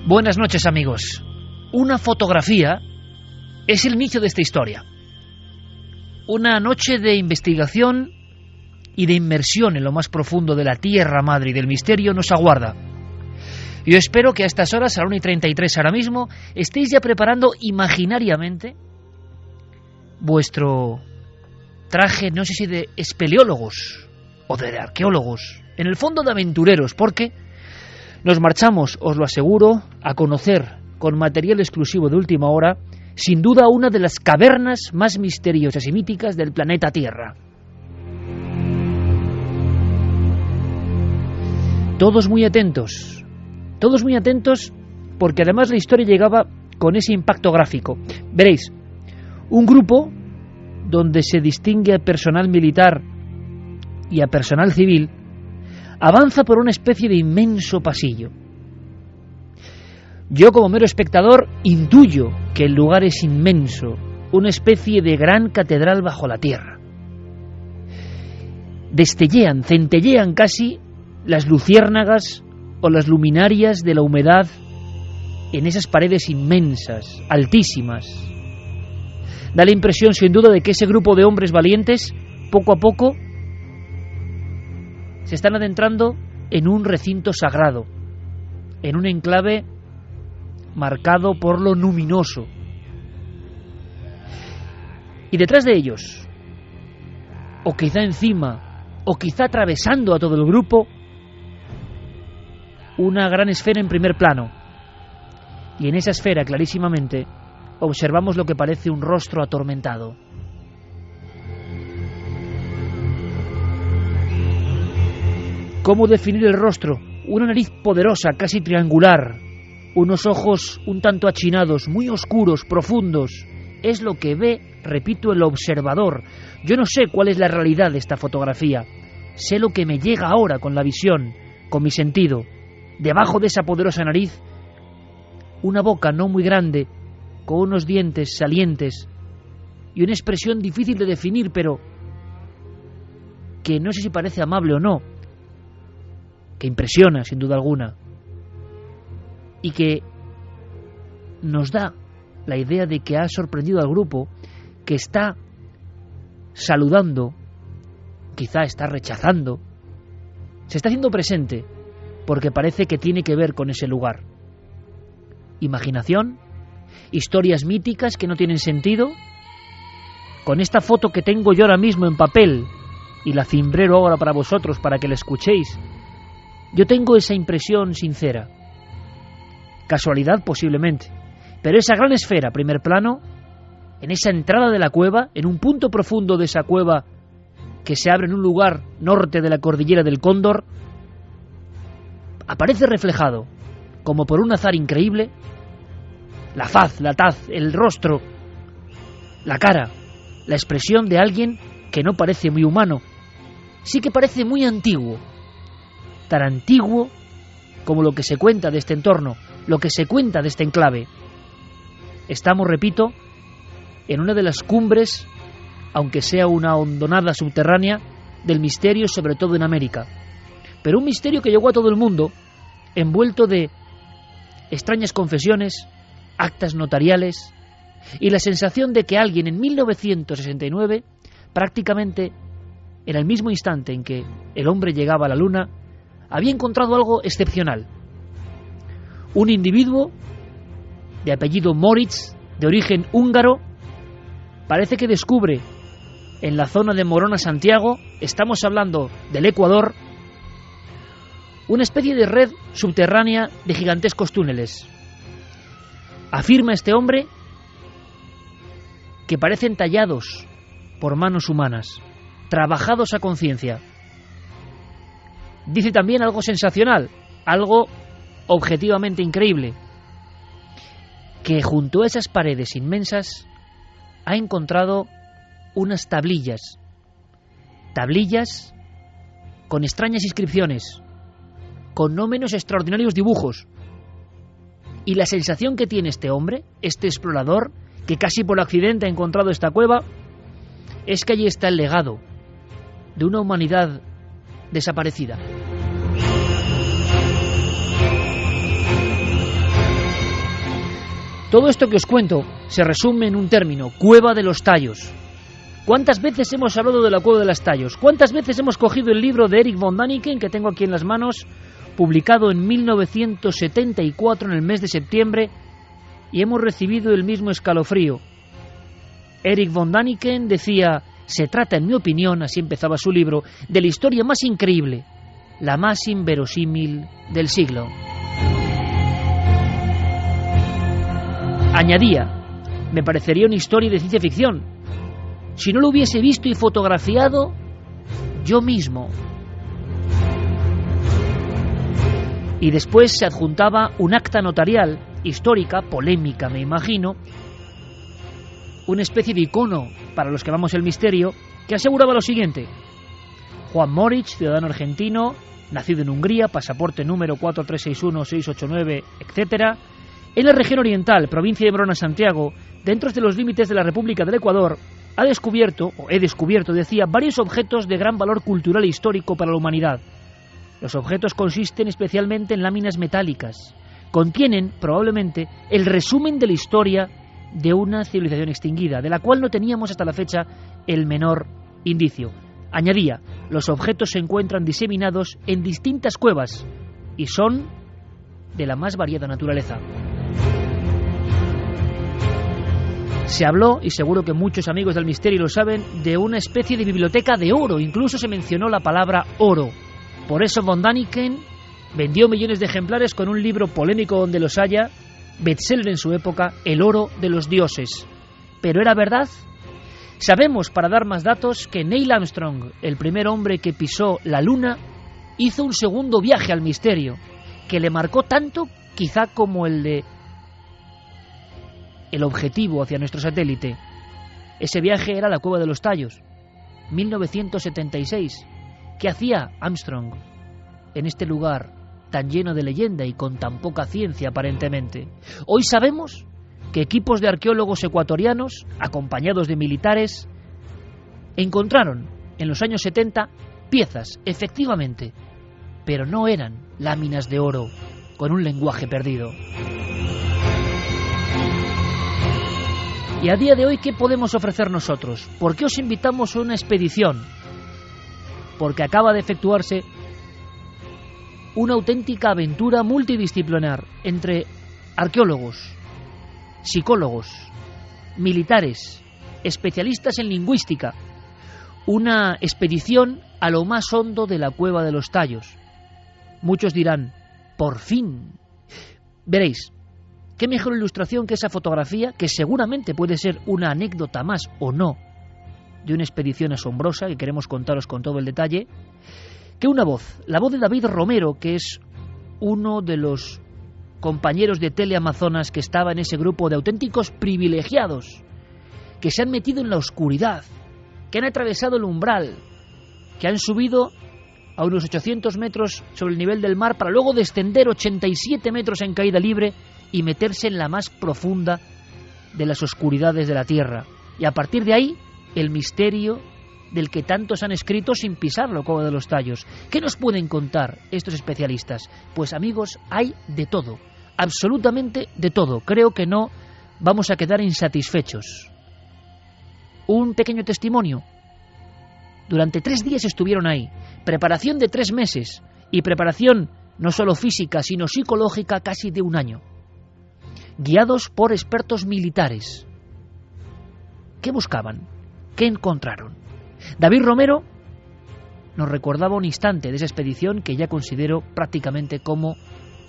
Buenas noches, amigos. Una fotografía es el inicio de esta historia. Una noche de investigación y de inmersión en lo más profundo de la Tierra Madre y del misterio nos aguarda. Yo espero que a estas horas, a la 1:33 ahora mismo, estéis ya preparando imaginariamente vuestro traje, no sé si de espeleólogos o de arqueólogos, en el fondo de aventureros, porque nos marchamos, os lo aseguro, a conocer con material exclusivo de última hora, sin duda una de las cavernas más misteriosas y míticas del planeta Tierra. Todos muy atentos, porque además la historia llegaba con ese impacto gráfico. Veréis, un grupo donde se distingue a personal militar y a personal civil avanza por una especie de inmenso pasillo. Yo, como mero espectador, intuyo que el lugar es inmenso, una especie de gran catedral bajo la tierra. Destellean, centellean casi las luciérnagas o las luminarias de la humedad en esas paredes inmensas, altísimas. Da la impresión, sin duda, de que ese grupo de hombres valientes, poco a poco, se están adentrando en un recinto sagrado, en un enclave marcado por lo luminoso. Y detrás de ellos, o quizá encima, o quizá atravesando a todo el grupo, una gran esfera en primer plano. Y en esa esfera, clarísimamente, observamos lo que parece un rostro atormentado. ¿Cómo definir el rostro? Una nariz poderosa, casi triangular, unos ojos un tanto achinados, muy oscuros, profundos. Es lo que ve, repito, el observador. Yo no sé cuál es la realidad de esta fotografía. Sé lo que me llega ahora con la visión, con mi sentido. Debajo de esa poderosa nariz, una boca no muy grande, con unos dientes salientes y una expresión difícil de definir, pero que no sé si parece amable o no, que impresiona sin duda alguna y que nos da la idea de que ha sorprendido al grupo, que está saludando, quizá está rechazando, se está haciendo presente porque parece que tiene que ver con ese lugar. Imaginación, historias míticas que no tienen sentido. Con esta foto que tengo yo ahora mismo en papel y la cimbrero ahora para vosotros para que la escuchéis, yo tengo esa impresión sincera. Casualidad posiblemente, pero esa gran esfera, primer plano, en esa entrada de la cueva, en un punto profundo de esa cueva que se abre en un lugar norte de la cordillera del Cóndor, aparece reflejado, como por un azar increíble, la faz, la taz, el rostro, la cara, la expresión de alguien que no parece muy humano, sí que parece muy antiguo, tan antiguo como lo que se cuenta de este entorno, lo que se cuenta de este enclave. Estamos, repito, en una de las cumbres, aunque sea una hondonada subterránea, del misterio, sobre todo en América. Pero un misterio que llegó a todo el mundo, envuelto de extrañas confesiones, actas notariales y la sensación de que alguien en 1969, prácticamente en el mismo instante en que el hombre llegaba a la luna, había encontrado algo excepcional. Un individuo de apellido Moritz, de origen húngaro, parece que descubre en la zona de Morona, Santiago, estamos hablando del Ecuador, una especie de red subterránea de gigantescos túneles. Afirma este hombre que parecen tallados por manos humanas, trabajados a conciencia. Dice también algo sensacional, algo objetivamente increíble, que junto a esas paredes inmensas ha encontrado unas tablillas con extrañas inscripciones, con no menos extraordinarios dibujos. Y la sensación que tiene este hombre, este explorador, que casi por accidente ha encontrado esta cueva, es que allí está el legado de una humanidad desaparecida. Todo esto que os cuento se resume en un término: Cueva de los Tallos. ¿Cuántas veces hemos hablado de la Cueva de los Tallos? ¿Cuántas veces hemos cogido el libro de Erich von Däniken, que tengo aquí en las manos, publicado en 1974 en el mes de septiembre, y hemos recibido el mismo escalofrío? Erich von Däniken decía: se trata, en mi opinión, así empezaba su libro, de la historia más increíble, la más inverosímil del siglo. Añadía: me parecería una historia de ciencia ficción si no lo hubiese visto y fotografiado yo mismo. Y después se adjuntaba un acta notarial, histórica, polémica, me imagino, una especie de icono para los que amamos el misterio, que aseguraba lo siguiente: Juan Moritz, ciudadano argentino, nacido en Hungría, pasaporte número 4361689, etc., en la región oriental, provincia de Morona, Santiago, dentro de los límites de la República del Ecuador, he descubierto, decía, varios objetos de gran valor cultural e histórico para la humanidad. Los objetos consisten especialmente en láminas metálicas. Contienen, probablemente, el resumen de la historia de una civilización extinguida, de la cual no teníamos hasta la fecha el menor indicio. Añadía: los objetos se encuentran diseminados en distintas cuevas y son de la más variada naturaleza. Se habló, y seguro que muchos amigos del misterio lo saben, de una especie de biblioteca de oro. Incluso se mencionó la palabra oro. Por eso von Däniken vendió millones de ejemplares con un libro polémico donde los haya, bestseller en su época, El oro de los dioses. ¿Pero era verdad? Sabemos, para dar más datos, que Neil Armstrong, el primer hombre que pisó la Luna, hizo un segundo viaje al misterio, que le marcó tanto, quizá como el objetivo hacia nuestro satélite. Ese viaje era la Cueva de los Tallos, 1976. ¿Qué hacía Armstrong en este lugar tan lleno de leyenda y con tan poca ciencia aparentemente? Hoy sabemos que equipos de arqueólogos ecuatorianos, acompañados de militares, encontraron en los años 70 piezas, efectivamente, pero no eran láminas de oro con un lenguaje perdido. Y a día de hoy, ¿qué podemos ofrecer nosotros? ¿Por qué os invitamos a una expedición? Porque acaba de efectuarse una auténtica aventura multidisciplinar entre arqueólogos, psicólogos, militares, especialistas en lingüística. Una expedición a lo más hondo de la Cueva de los Tallos. Muchos dirán: ¡por fin! Veréis, qué mejor ilustración que esa fotografía, que seguramente puede ser una anécdota más o no de una expedición asombrosa que queremos contaros con todo el detalle, que una voz, la voz de David Romero, que es uno de los compañeros de Teleamazonas que estaba en ese grupo de auténticos privilegiados, que se han metido en la oscuridad, que han atravesado el umbral, que han subido a unos 800 metros sobre el nivel del mar para luego descender 87 metros en caída libre y meterse en la más profunda de las oscuridades de la Tierra. Y a partir de ahí, el misterio del que tantos han escrito sin pisarlo, Cueva de los Tallos. ¿Qué nos pueden contar estos especialistas? Pues amigos, hay de todo, absolutamente de todo. Creo que no vamos a quedar insatisfechos. Un pequeño testimonio. Durante 3 días estuvieron ahí. Preparación de 3 meses. Y preparación no solo física, sino psicológica, casi de 1 año. Guiados por expertos militares. ¿Qué buscaban? ¿Qué encontraron? David Romero nos recordaba un instante de esa expedición que ya considero prácticamente como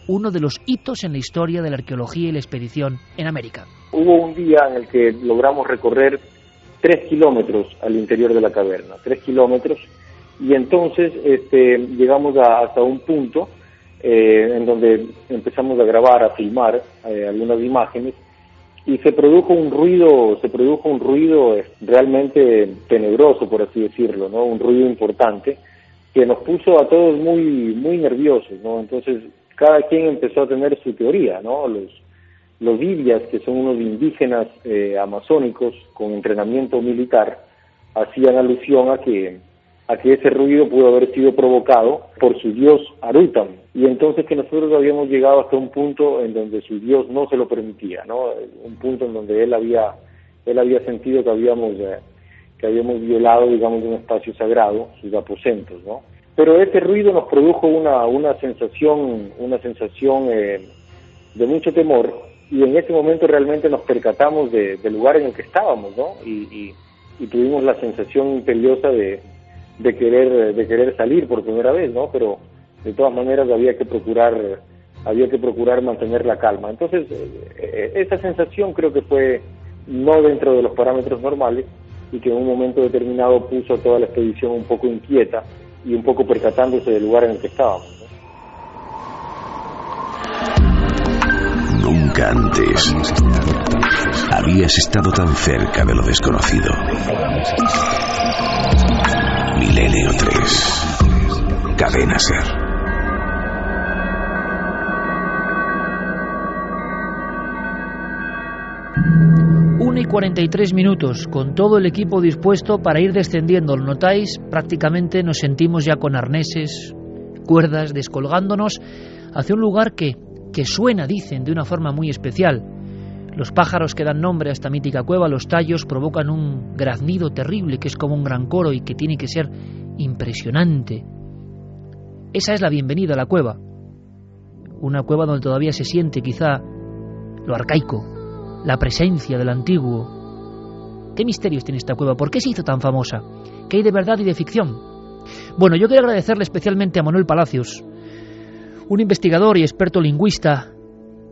uno de los hitos en la historia de la arqueología y la expedición en América. Hubo un día en el que logramos recorrer 3 kilómetros al interior de la caverna, 3 kilómetros, y entonces llegamos hasta un punto en donde empezamos a grabar, a filmar algunas imágenes, y se produjo un ruido realmente tenebroso, por así decirlo, ¿no? Un ruido importante que nos puso a todos muy nerviosos, ¿no? Entonces cada quien empezó a tener su teoría, ¿no? Los Ibias, que son unos indígenas amazónicos con entrenamiento militar, hacían alusión a que ese ruido pudo haber sido provocado por su dios Arutam, y entonces que nosotros habíamos llegado hasta un punto en donde su Dios no se lo permitía, ¿no? Un punto en donde él había sentido que habíamos violado, digamos, un espacio sagrado, sus aposentos, ¿no? Pero este ruido nos produjo una sensación de mucho temor, y en ese momento realmente nos percatamos del lugar en el que estábamos, ¿no? Y tuvimos la sensación imperiosa de querer salir por primera vez, ¿no? Pero de todas maneras había que procurar mantener la calma. Entonces, esa sensación creo que fue no dentro de los parámetros normales, y que en un momento determinado puso a toda la expedición un poco inquieta y un poco percatándose del lugar en el que estábamos, ¿no? Nunca antes habías estado tan cerca de lo desconocido. Milenio 3, Cadena Ser. 1:43 minutos, con todo el equipo dispuesto para ir descendiendo. Lo notáis, prácticamente nos sentimos ya con arneses, cuerdas, descolgándonos hacia un lugar que suena, dicen, de una forma muy especial. Los pájaros que dan nombre a esta mítica cueva, los tallos, provocan un graznido terrible que es como un gran coro y que tiene que ser impresionante. Esa es la bienvenida a la cueva. Una cueva donde todavía se siente quizá lo arcaico, la presencia del antiguo. ¿Qué misterios tiene esta cueva? ¿Por qué se hizo tan famosa? ¿Qué hay de verdad y de ficción? Bueno, yo quiero agradecerle especialmente a Manuel Palacios, un investigador y experto lingüista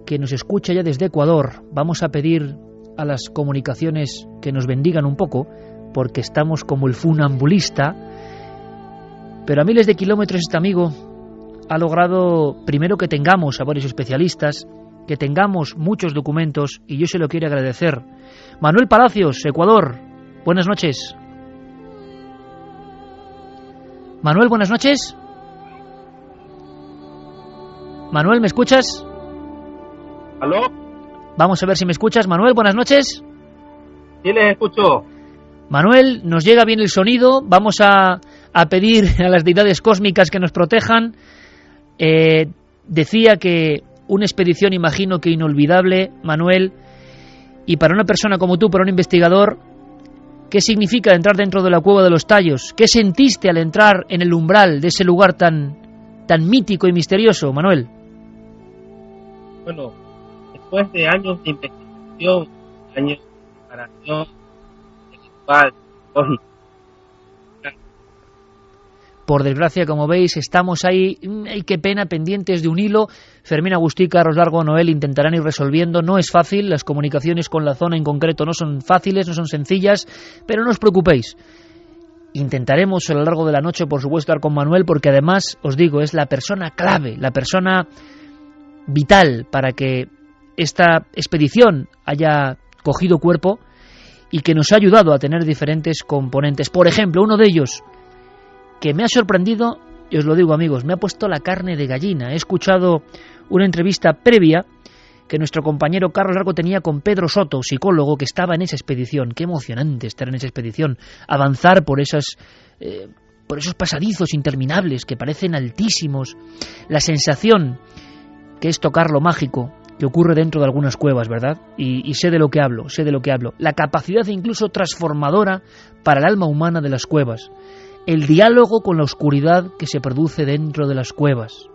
que nos escucha ya desde Ecuador. Vamos a pedir a las comunicaciones que nos bendigan un poco, porque estamos como el funambulista, pero a miles de kilómetros este amigo ha logrado primero que tengamos a varios especialistas, que tengamos muchos documentos, y yo se lo quiero agradecer. Manuel Palacios, Ecuador, buenas noches. Manuel, buenas noches. Manuel, ¿me escuchas? ¿Aló? Vamos a ver si me escuchas. Manuel, buenas noches. Sí, les escucho. Manuel, nos llega bien el sonido. Vamos a pedir a las deidades cósmicas que nos protejan. Decía que una expedición, imagino que inolvidable, Manuel, y para una persona como tú, para un investigador, ¿qué significa entrar dentro de la cueva de los Tallos? ¿Qué sentiste al entrar en el umbral de ese lugar tan mítico y misterioso, Manuel? Bueno, después de años de investigación, años de preparación espiritual, lógica. Por desgracia, como veis, estamos ahí, ay, qué pena, pendientes de un hilo. Fermín Agustí, Carlos Largo, Noel intentarán ir resolviendo. No es fácil, las comunicaciones con la zona en concreto no son fáciles, no son sencillas, pero no os preocupéis. Intentaremos a lo largo de la noche, por supuesto, estar con Manuel, porque además, os digo, es la persona clave, la persona vital para que esta expedición haya cogido cuerpo y que nos ha ayudado a tener diferentes componentes. Por ejemplo, uno de ellos que me ha sorprendido, y os lo digo, amigos, me ha puesto la carne de gallina. He escuchado una entrevista previa que nuestro compañero Carlos Largo tenía con Pedro Soto, psicólogo que estaba en esa expedición. Qué emocionante estar en esa expedición, avanzar por esos pasadizos interminables que parecen altísimos, la sensación que es tocar lo mágico que ocurre dentro de algunas cuevas, ¿verdad? Y sé de lo que hablo, la capacidad incluso transformadora para el alma humana de las cuevas, el diálogo con la oscuridad que se produce dentro de las cuevas,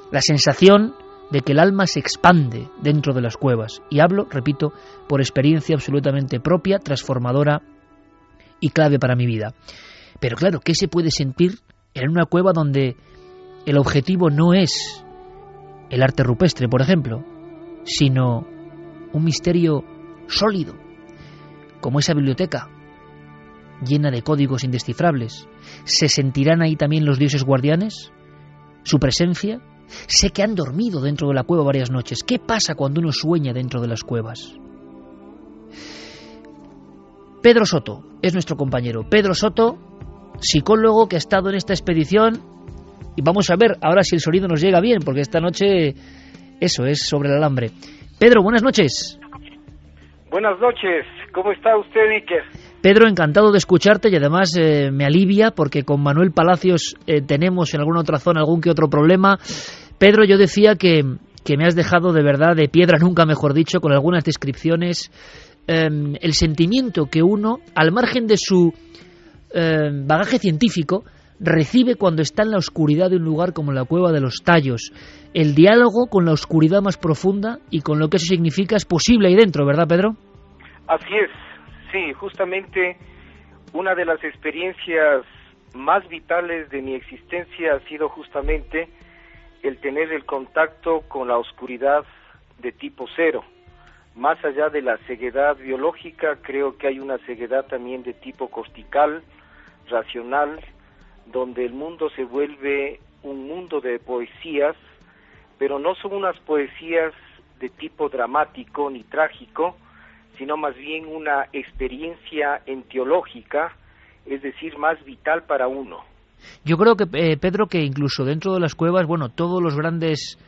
la sensación de que el alma se expande dentro de las cuevas. Y hablo, repito, por experiencia absolutamente propia, transformadora y clave para mi vida. Pero claro, ¿qué se puede sentir en una cueva donde el objetivo no es el arte rupestre, por ejemplo, sino un misterio sólido, como esa biblioteca llena de códigos indescifrables? ¿Se sentirán ahí también los dioses guardianes? ¿Su presencia? Sé que han dormido dentro de la cueva varias noches. ¿Qué pasa cuando uno sueña dentro de las cuevas? Pedro Soto es nuestro compañero. Pedro Soto, psicólogo que ha estado en esta expedición. Y vamos a ver ahora si el sonido nos llega bien, porque esta noche eso es sobre el alambre. Pedro, buenas noches. Buenas noches. ¿Cómo está usted, Iker? Pedro, encantado de escucharte, y además me alivia porque con Manuel Palacios tenemos en alguna otra zona algún que otro problema. Pedro, yo decía que me has dejado de verdad de piedra, nunca mejor dicho, con algunas descripciones, el sentimiento que uno, al margen de su bagaje científico, recibe cuando está en la oscuridad de un lugar como la Cueva de los Tallos. El diálogo con la oscuridad más profunda y con lo que eso significa es posible ahí dentro, ¿verdad, Pedro? Así es, sí, justamente una de las experiencias más vitales de mi existencia ha sido justamente el tener el contacto con la oscuridad de tipo cero. Más allá de la ceguedad biológica, creo que hay una ceguedad también de tipo cortical, racional, donde el mundo se vuelve un mundo de poesías, pero no son unas poesías de tipo dramático ni trágico, sino más bien una experiencia entiológica, es decir, más vital para uno. Yo creo que, Pedro, que incluso dentro de las cuevas, bueno, todos los grandes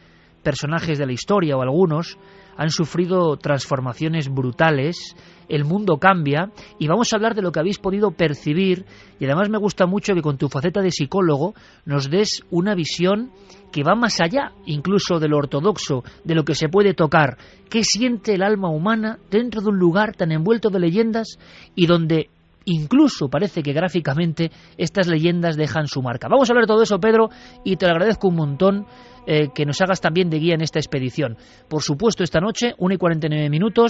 personajes de la historia, o algunos, han sufrido transformaciones brutales, el mundo cambia, y vamos a hablar de lo que habéis podido percibir, y además me gusta mucho que con tu faceta de psicólogo nos des una visión que va más allá, incluso de lo ortodoxo, de lo que se puede tocar. ¿Qué siente el alma humana dentro de un lugar tan envuelto de leyendas y donde incluso parece que gráficamente estas leyendas dejan su marca? Vamos a hablar de todo eso, Pedro, y te lo agradezco un montón que nos hagas también de guía en esta expedición. Por supuesto, esta noche, 1:49,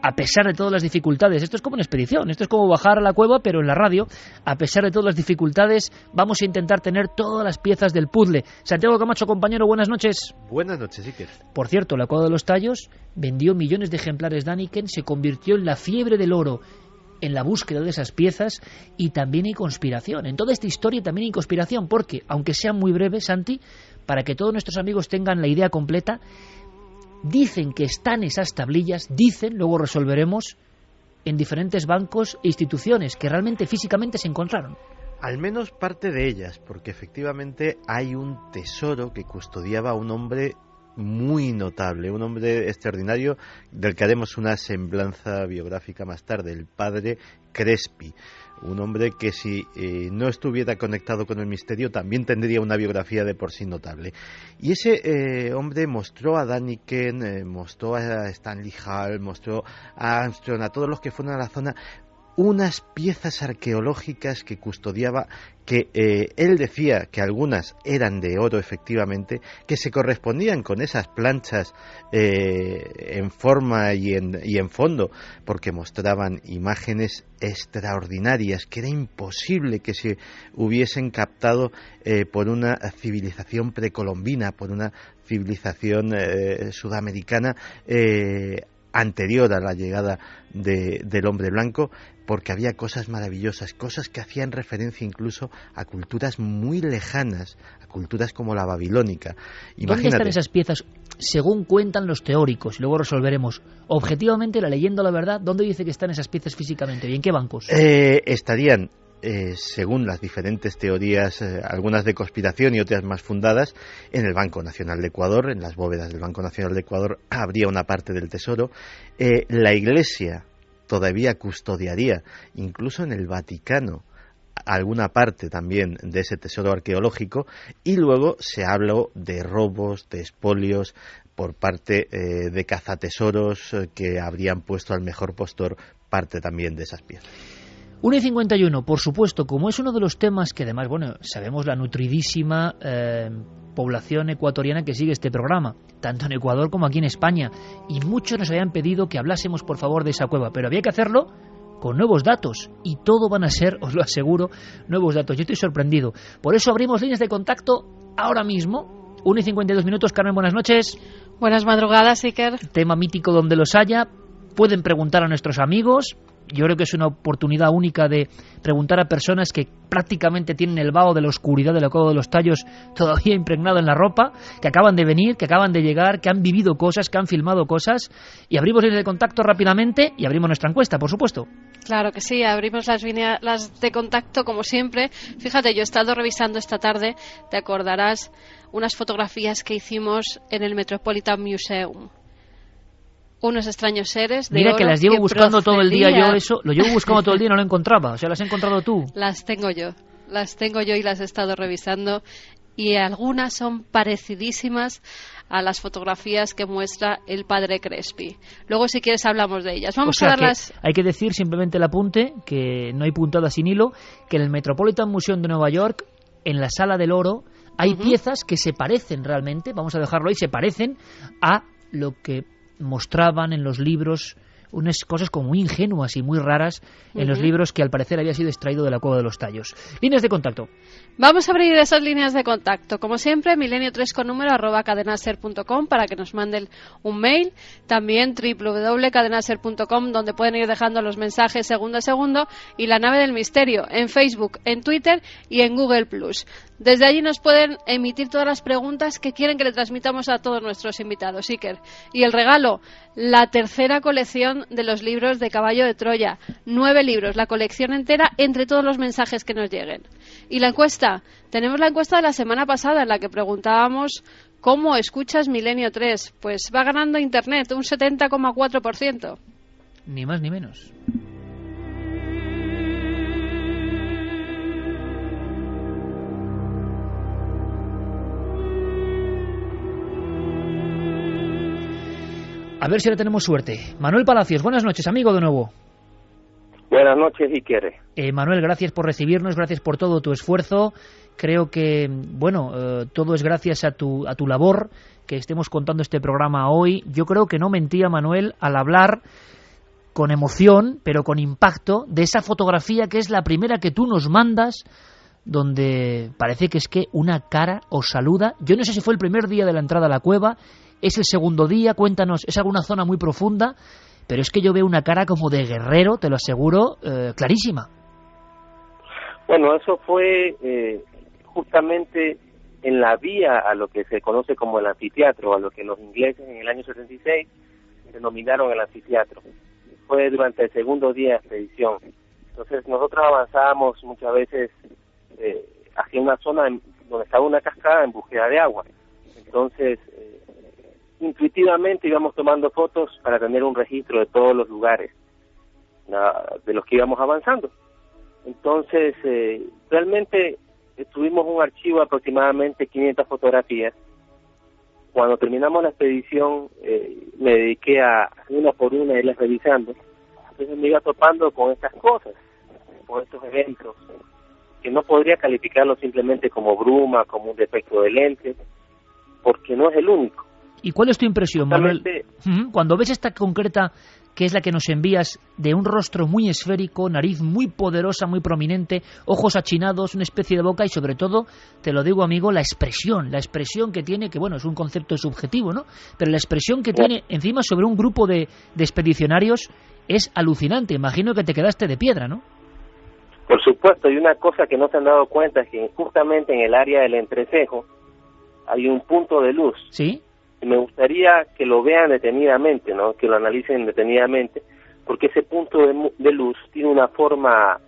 a pesar de todas las dificultades, esto es como una expedición, esto es como bajar a la cueva, pero en la radio, a pesar de todas las dificultades, vamos a intentar tener todas las piezas del puzzle. Santiago Camacho, compañero, buenas noches. Buenas noches, Iker. Por cierto, la Cueva de los Tallos vendió millones de ejemplares de Däniken, se convirtió en la fiebre del oro en la búsqueda de esas piezas, y también hay conspiración. En toda esta historia también hay conspiración, porque, aunque sea muy breve, Santi, para que todos nuestros amigos tengan la idea completa, dicen que están esas tablillas, dicen, luego resolveremos, en diferentes bancos e instituciones que realmente físicamente se encontraron. Al menos parte de ellas, porque efectivamente hay un tesoro que custodiaba un hombre muy notable, un hombre extraordinario del que haremos una semblanza biográfica más tarde, el padre Crespi, un hombre que si no estuviera conectado con el misterio también tendría una biografía de por sí notable. Y ese hombre mostró a Däniken, mostró a Stanley Hall, mostró a Armstrong, a todos los que fueron a la zona, unas piezas arqueológicas que custodiaba, que él decía que algunas eran de oro efectivamente, que se correspondían con esas planchas en forma y en fondo, porque mostraban imágenes extraordinarias que era imposible que se hubiesen captado por una civilización precolombina, por una civilización sudamericana anterior a la llegada del hombre blanco, porque había cosas maravillosas, cosas que hacían referencia incluso a culturas muy lejanas, a culturas como la babilónica. Imagínate. ¿Dónde están esas piezas? Según cuentan los teóricos, luego resolveremos. Objetivamente, la leyenda o la verdad, ¿dónde dice que están esas piezas físicamente? ¿Y en qué bancos? Estarían, según las diferentes teorías, algunas de conspiración y otras más fundadas, en el Banco Nacional de Ecuador, en las bóvedas del Banco Nacional de Ecuador habría una parte del tesoro. La Iglesia todavía custodiaría, incluso en el Vaticano, alguna parte también de ese tesoro arqueológico, y luego se habló de robos, de expolios por parte de cazatesoros que habrían puesto al mejor postor parte también de esas piezas. 1:51, por supuesto, como es uno de los temas que además, bueno, sabemos la nutridísima población ecuatoriana que sigue este programa, tanto en Ecuador como aquí en España, y muchos nos habían pedido que hablásemos por favor de esa cueva, pero había que hacerlo con nuevos datos, y todo van a ser, os lo aseguro, nuevos datos. Yo estoy sorprendido. Por eso abrimos líneas de contacto ahora mismo. 1:52, Carmen, buenas noches. Buenas madrugadas, Iker. Tema mítico donde los haya. Pueden preguntar a nuestros amigos. Yo creo que es una oportunidad única de preguntar a personas que prácticamente tienen el vaho de la oscuridad de la Cueva de los Tallos todavía impregnado en la ropa, que acaban de venir, que acaban de llegar, que han vivido cosas, que han filmado cosas. Y abrimos líneas de contacto rápidamente y abrimos nuestra encuesta, por supuesto. Claro que sí, abrimos las de contacto como siempre. Fíjate, yo he estado revisando esta tarde, te acordarás, unas fotografías que hicimos en el Metropolitan Museum. Unos extraños seres de Mira oro que las llevo que buscando todo el día procedían. yo, eso lo llevo buscando todo el día y no lo encontraba. O sea, las has encontrado tú. Las tengo yo y las he estado revisando, y algunas son parecidísimas a las fotografías que muestra el padre Crespi. Luego, si quieres, hablamos de ellas. Vamos a darlas. Hay que decir simplemente el apunte, que no hay puntada sin hilo, que en el Metropolitan Museum de Nueva York, en la Sala del Oro, hay piezas que se parecen realmente, vamos a dejarlo ahí, se parecen a lo que mostraban en los libros, unas cosas como muy ingenuas y muy raras en los libros que al parecer había sido extraído de la Cueva de los Tallos. Líneas de contacto. Vamos a abrir esas líneas de contacto. Como siempre, milenio3 con número @cadenaser.com para que nos manden un mail. También www.cadenaser.com, donde pueden ir dejando los mensajes segundo a segundo. Y La Nave del Misterio en Facebook, en Twitter y en Google+. Desde allí nos pueden emitir todas las preguntas que quieren que le transmitamos a todos nuestros invitados, Iker. Y el regalo, la tercera colección de los libros de Caballo de Troya. 9 libros, la colección entera, entre todos los mensajes que nos lleguen. Y la encuesta, tenemos la encuesta de la semana pasada en la que preguntábamos ¿cómo escuchas Milenio 3? Pues va ganando Internet, un 70,4%. Ni más ni menos. A ver si ahora tenemos suerte. Manuel Palacios, buenas noches, amigo de nuevo. Buenas noches, Iker. Manuel, gracias por recibirnos, gracias por todo tu esfuerzo. Creo que, todo es gracias a tu labor que estemos contando este programa hoy. Yo creo que no mentía, Manuel, al hablar con emoción, pero con impacto, de esa fotografía que es la primera que tú nos mandas, donde parece que es que una cara os saluda. Yo no sé si fue el primer día de la entrada a la cueva, es el segundo día, cuéntanos, es alguna zona muy profunda, pero es que yo veo una cara como de guerrero, te lo aseguro, clarísima. Bueno, eso fue justamente en la vía a lo que se conoce como el anfiteatro, a lo que los ingleses en el año 76 denominaron el anfiteatro. Fue durante el segundo día de expedición. Entonces nosotros avanzábamos muchas veces hacia una zona donde estaba una cascada en búsqueda de agua. Entonces, intuitivamente íbamos tomando fotos para tener un registro de todos los lugares de los que íbamos avanzando. Entonces, realmente tuvimos un archivo de aproximadamente 500 fotografías. Cuando terminamos la expedición, me dediqué a una por una irlas revisando. Entonces me iba topando con estas cosas, con estos eventos, que no podría calificarlo simplemente como bruma, como un defecto de lente, porque no es el único. ¿Y cuál es tu impresión, Manuel? Cuando ves esta concreta, que es la que nos envías, de un rostro muy esférico, nariz muy poderosa, muy prominente, ojos achinados, una especie de boca y sobre todo, te lo digo, amigo, la expresión que tiene, que bueno, es un concepto subjetivo, ¿no? Pero la expresión que tiene encima sobre un grupo de expedicionarios es alucinante. Imagino que te quedaste de piedra, ¿no? Por supuesto, y una cosa que no se han dado cuenta es que justamente en el área del entrecejo hay un punto de luz. ¿Sí? Y me gustaría que lo vean detenidamente, ¿no? Que lo analicen detenidamente, porque ese punto de luz tiene una forma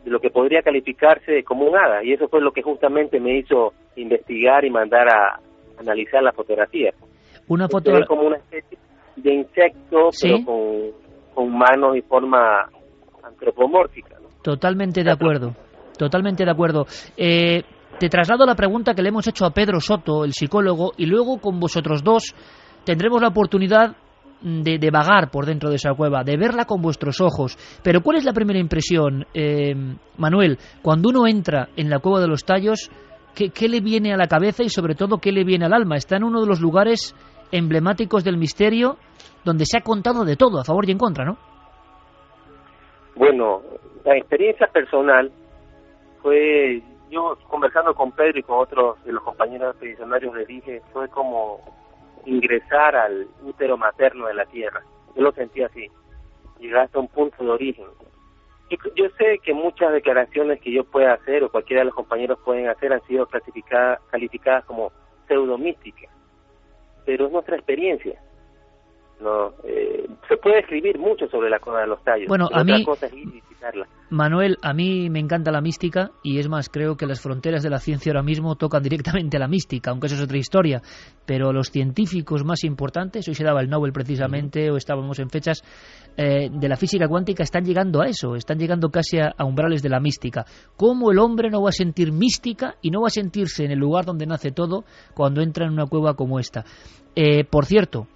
de lo que podría calificarse como un hada, y eso fue lo que justamente me hizo investigar y mandar a analizar la fotografía. Una fotografía como una especie de insecto, ¿sí? Pero con manos y forma antropomórfica, ¿no? Totalmente de acuerdo, totalmente de acuerdo. Te traslado la pregunta que le hemos hecho a Pedro Soto, el psicólogo, y luego con vosotros dos tendremos la oportunidad de vagar por dentro de esa cueva, de verla con vuestros ojos. Pero ¿cuál es la primera impresión, Manuel, cuando uno entra en la Cueva de los Tallos? ¿Qué le viene a la cabeza y sobre todo qué le viene al alma? Está en uno de los lugares emblemáticos del misterio donde se ha contado de todo, a favor y en contra, ¿no? Bueno, la experiencia personal fue... Yo, conversando con Pedro y con otros de los compañeros expedicionarios, les dije, fue como ingresar al útero materno de la Tierra. Yo lo sentí así, llegar hasta un punto de origen. Yo sé que muchas declaraciones que yo pueda hacer o cualquiera de los compañeros pueden hacer han sido calificadas como pseudomísticas, pero es nuestra experiencia. ¿no? Se puede escribir mucho sobre la Cueva de los Tallos. Bueno, pero a otra mí, cosa es ir y visitarla. Manuel, a mí me encanta la mística y es más, creo que las fronteras de la ciencia ahora mismo tocan directamente a la mística, aunque eso es otra historia, pero los científicos más importantes, hoy se daba el Nobel precisamente, o estábamos en fechas de la física cuántica, están llegando a eso, están llegando casi a umbrales de la mística. ¿Cómo el hombre no va a sentir mística y no va a sentirse en el lugar donde nace todo cuando entra en una cueva como esta? Por cierto,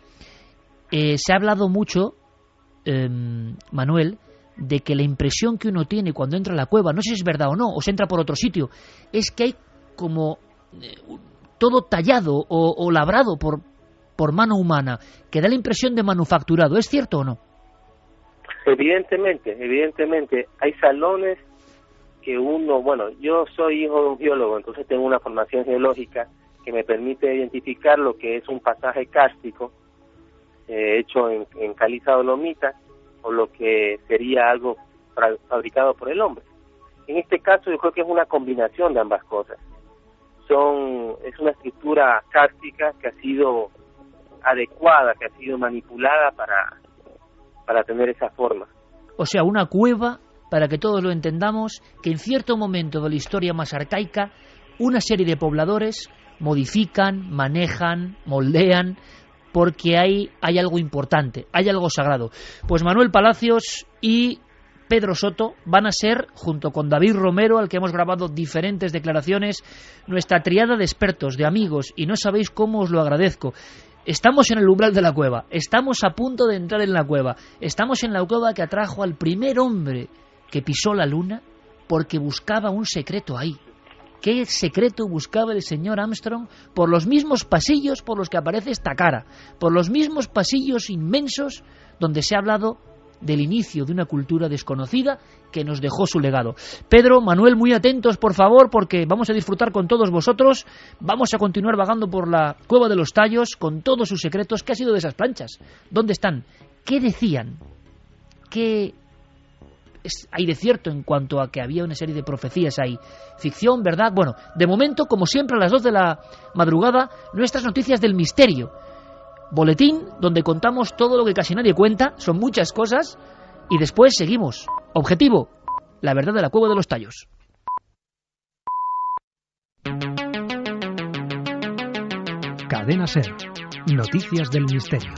se ha hablado mucho, Manuel, de que la impresión que uno tiene cuando entra a la cueva, no sé si es verdad o no, o se entra por otro sitio, es que hay como todo tallado o labrado por mano humana, que da la impresión de manufacturado. ¿Es cierto o no? Evidentemente, hay salones que uno, bueno, yo soy hijo de un geólogo, entonces tengo una formación geológica que me permite identificar lo que es un pasaje kárstico hecho en caliza dolomita, o lo que sería algo fabricado por el hombre. En este caso yo creo que es una combinación de ambas cosas. Es una estructura kárstica que ha sido adecuada, que ha sido manipulada para tener esa forma. O sea, una cueva, para que todos lo entendamos, que en cierto momento de la historia más arcaica, una serie de pobladores modifican, manejan, moldean, porque hay algo importante, hay algo sagrado. Pues Manuel Palacios y Pedro Soto van a ser, junto con David Romero, al que hemos grabado diferentes declaraciones, nuestra triada de expertos, de amigos, y no sabéis cómo os lo agradezco. Estamos en el umbral de la cueva, estamos a punto de entrar en la cueva, estamos en la cueva que atrajo al primer hombre que pisó la luna porque buscaba un secreto ahí. ¿Qué secreto buscaba el señor Armstrong? Por los mismos pasillos por los que aparece esta cara, por los mismos pasillos inmensos donde se ha hablado del inicio de una cultura desconocida que nos dejó su legado. Pedro, Manuel, muy atentos, por favor, porque vamos a disfrutar con todos vosotros. Vamos a continuar vagando por la Cueva de los Tallos con todos sus secretos. ¿Qué ha sido de esas planchas? ¿Dónde están? ¿Qué decían? ¿Qué hay de cierto en cuanto a que había una serie de profecías ahí? ¿Ficción, verdad? Bueno, de momento, como siempre, a las 2 de la madrugada, nuestras noticias del misterio. Boletín donde contamos todo lo que casi nadie cuenta, son muchas cosas, y después seguimos. Objetivo, la verdad de la Cueva de los Tallos. Cadena SER, noticias del misterio.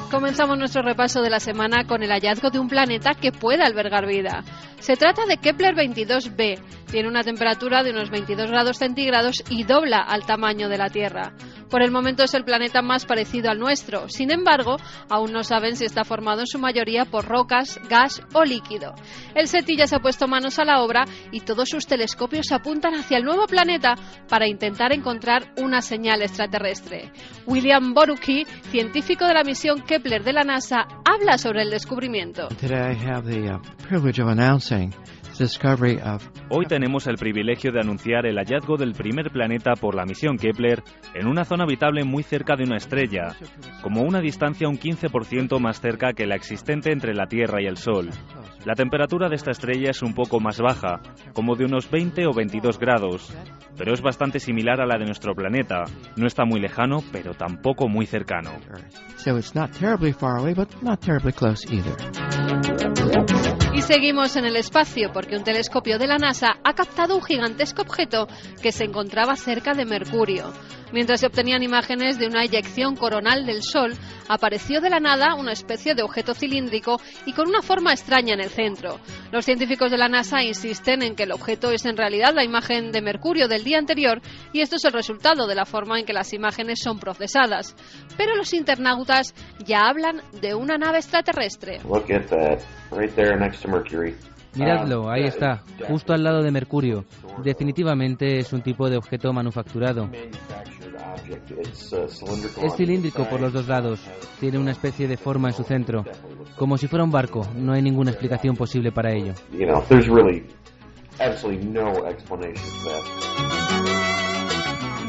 Comenzamos nuestro repaso de la semana con el hallazgo de un planeta que puede albergar vida. Se trata de Kepler 22b. Tiene una temperatura de unos 22 grados centígrados y dobla al tamaño de la Tierra. Por el momento es el planeta más parecido al nuestro. Sin embargo, aún no saben si está formado en su mayoría por rocas, gas o líquido. El SETI ya se ha puesto manos a la obra y todos sus telescopios apuntan hacia el nuevo planeta para intentar encontrar una señal extraterrestre. William Borucki, científico de la misión Kepler de la NASA, habla sobre el descubrimiento. Hoy tenemos el privilegio de anunciar el hallazgo del primer planeta por la misión Kepler en una zona habitable muy cerca de una estrella, como una distancia un 15% más cerca que la existente entre la Tierra y el Sol. La temperatura de esta estrella es un poco más baja, como de unos 20 o 22 grados, pero es bastante similar a la de nuestro planeta. No está muy lejano, pero tampoco muy cercano. Y seguimos en el espacio porque un telescopio de la NASA ha captado un gigantesco objeto que se encontraba cerca de Mercurio. Mientras se obtenían imágenes de una eyección coronal del Sol, apareció de la nada una especie de objeto cilíndrico y con una forma extraña en el centro. Los científicos de la NASA insisten en que el objeto es en realidad la imagen de Mercurio del día anterior y esto es el resultado de la forma en que las imágenes son procesadas. Pero los internautas ya hablan de una nave extraterrestre. Miradlo, ahí está, justo al lado de Mercurio. Definitivamente es un tipo de objeto manufacturado. Es cilíndrico por los dos lados, tiene una especie de forma en su centro, como si fuera un barco. No hay ninguna explicación posible para ello.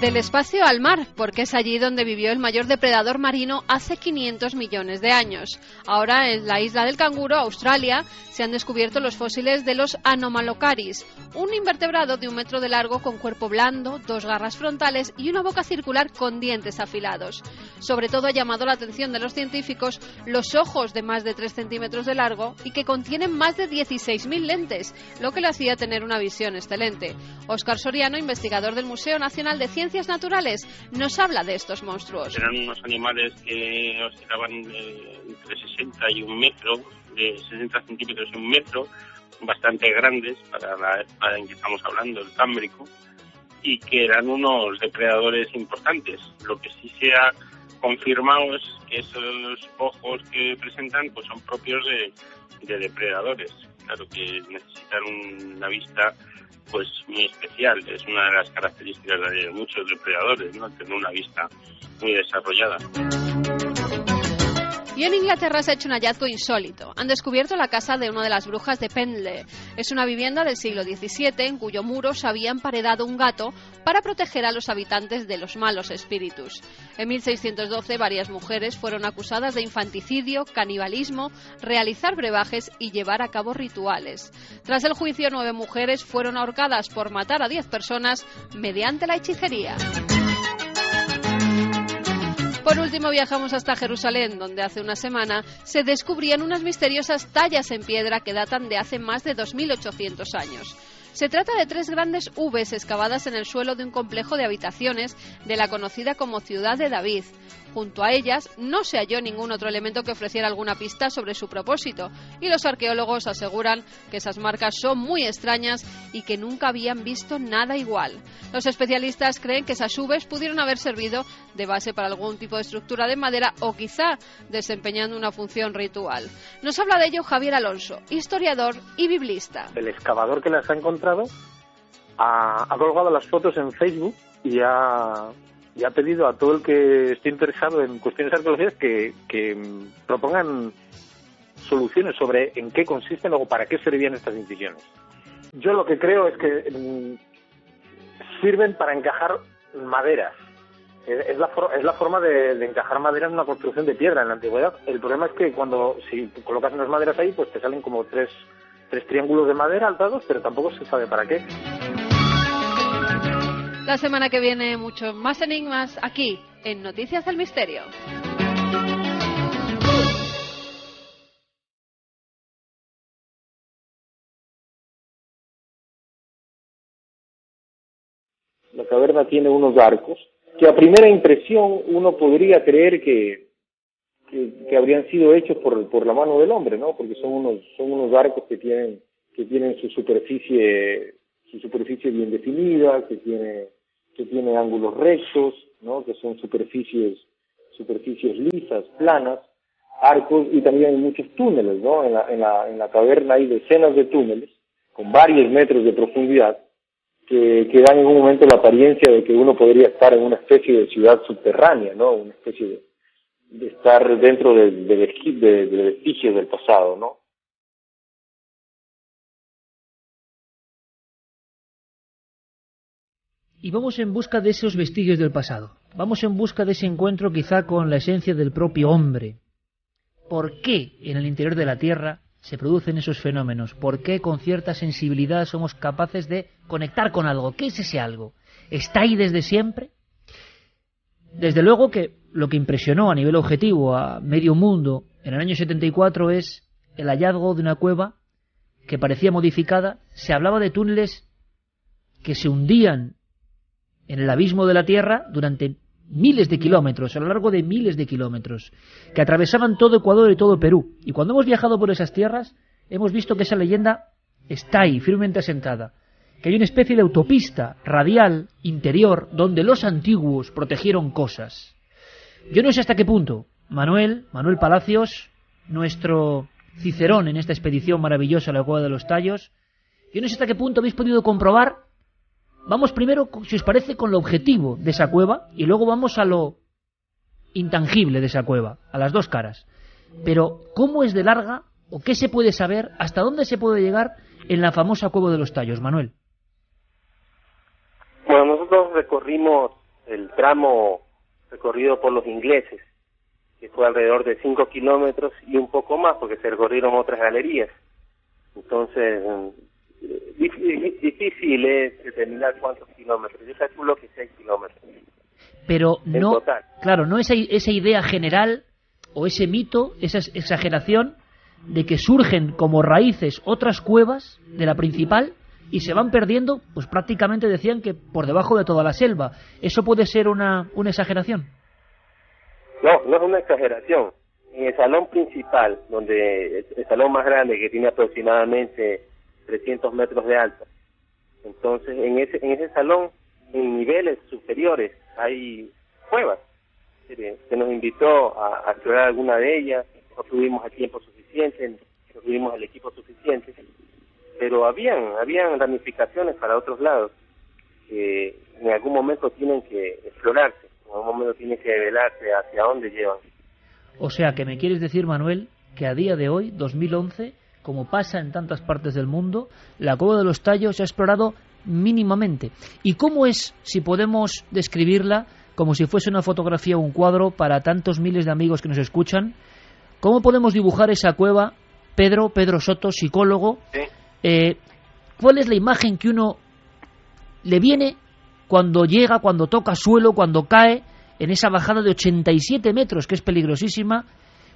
Del espacio al mar, porque es allí donde vivió el mayor depredador marino hace 500 millones de años. Ahora, en la isla del Canguro, Australia, se han descubierto los fósiles de los Anomalocaris, un invertebrado de 1 metro de largo con cuerpo blando, 2 garras frontales y una boca circular con dientes afilados. Sobre todo ha llamado la atención de los científicos los ojos de más de 3 centímetros de largo y que contienen más de 16.000 lentes, lo que le hacía tener una visión excelente. Óscar Soriano, investigador del Museo Nacional de Ciencias Naturales, nos habla de estos monstruos. Eran unos animales que oscilaban entre 60 y 1 metro, de 60 centímetros y 1 metro, bastante grandes para la época en que estamos hablando, el Cámbrico, y que eran unos depredadores importantes. Lo que sí se ha confirmado es que esos ojos que presentan pues son propios de depredadores. Claro que necesitan una vista pues muy especial, es una de las características de muchos depredadores, ¿no? Tener una vista muy desarrollada. Y en Inglaterra se ha hecho un hallazgo insólito. Han descubierto la casa de una de las brujas de Pendle. Es una vivienda del siglo XVII en cuyo muro se había emparedado un gato para proteger a los habitantes de los malos espíritus. En 1612 varias mujeres fueron acusadas de infanticidio, canibalismo, realizar brebajes y llevar a cabo rituales. Tras el juicio, 9 mujeres fueron ahorcadas por matar a 10 personas mediante la hechicería. Por último, viajamos hasta Jerusalén, donde hace una semana se descubrían unas misteriosas tallas en piedra que datan de hace más de 2.800 años. Se trata de 3 grandes Vs excavadas en el suelo de un complejo de habitaciones de la conocida como Ciudad de David. Junto a ellas no se halló ningún otro elemento que ofreciera alguna pista sobre su propósito, y los arqueólogos aseguran que esas marcas son muy extrañas y que nunca habían visto nada igual. Los especialistas creen que esas Vs pudieron haber servido de base para algún tipo de estructura de madera o quizá desempeñando una función ritual. Nos habla de ello Javier Alonso, historiador y biblista. El excavador que las ha encontrado ha colgado las fotos en Facebook y ha pedido a todo el que esté interesado en cuestiones arqueológicas que propongan soluciones sobre en qué consisten o para qué servían estas incisiones. Yo lo que creo es que sirven para encajar maderas. Es la forma de encajar madera en una construcción de piedra en la antigüedad. El problema es que si colocas unas maderas ahí, pues te salen como tres triángulos de madera alzados, pero tampoco se sabe para qué. La semana que viene muchos más enigmas aquí en Noticias del Misterio. La caverna tiene unos arcos que a primera impresión uno podría creer que habrían sido hechos por la mano del hombre, ¿no? Porque son unos arcos que tienen su superficie bien definida, que tiene ángulos rectos, ¿no? Que son superficies lisas, planas, arcos, y también hay muchos túneles, ¿no? En la caverna hay decenas de túneles con varios metros de profundidad que dan en un momento la apariencia de que uno podría estar en una especie de ciudad subterránea, ¿no? Una especie de estar dentro de vestigios del pasado, ¿no? Y vamos en busca de esos vestigios del pasado. Vamos en busca de ese encuentro quizá con la esencia del propio hombre. ¿Por qué en el interior de la Tierra se producen esos fenómenos? ¿Por qué con cierta sensibilidad somos capaces de conectar con algo? ¿Qué es ese algo? ¿Está ahí desde siempre? Desde luego que lo que impresionó a nivel objetivo a medio mundo en el año 74 es el hallazgo de una cueva que parecía modificada. Se hablaba de túneles que se hundían en el abismo de la Tierra durante miles de kilómetros, a lo largo de miles de kilómetros, que atravesaban todo Ecuador y todo Perú. Y cuando hemos viajado por esas tierras, hemos visto que esa leyenda está ahí, firmemente asentada, que hay una especie de autopista radial interior donde los antiguos protegieron cosas. Yo no sé hasta qué punto Manuel Palacios, nuestro Cicerón en esta expedición maravillosa a la Cueva de los Tallos, yo no sé hasta qué punto habéis podido comprobar. Vamos primero, si os parece, con lo objetivo de esa cueva y luego vamos a lo intangible de esa cueva, a las dos caras. Pero, ¿cómo es de larga o qué se puede saber, hasta dónde se puede llegar en la famosa Cueva de los Tallos, Manuel? Bueno, nosotros recorrimos el tramo recorrido por los ingleses, que fue alrededor de 5 kilómetros y un poco más, porque se recorrieron otras galerías. Entonces, difícil es determinar cuántos kilómetros. Yo calculo que 6 kilómetros. Pero en no, total. Claro, no esa idea general o ese mito, esa exageración de que surgen como raíces otras cuevas de la principal y se van perdiendo, pues prácticamente decían que por debajo de toda la selva. ¿Eso puede ser una exageración? No, no es una exageración. En el salón principal, donde el salón más grande, que tiene aproximadamente 300 metros de alto, entonces en ese salón, en niveles superiores, hay cuevas. Se nos invitó a explorar alguna de ellas, no tuvimos el tiempo suficiente, no tuvimos el equipo suficiente, pero habían ramificaciones para otros lados que en algún momento tienen que explorarse, en algún momento tienen que revelarse hacia dónde llevan. O sea, que me quieres decir, Manuel, que a día de hoy, 2011, como pasa en tantas partes del mundo, la Cueva de los Tallos se ha explorado mínimamente. ¿Y cómo es, si podemos describirla como si fuese una fotografía o un cuadro para tantos miles de amigos que nos escuchan? ¿Cómo podemos dibujar esa cueva, Pedro Soto, psicólogo? Sí. ¿Cuál es la imagen que uno le viene cuando llega, cuando toca suelo, cuando cae en esa bajada de 87 metros, que es peligrosísima?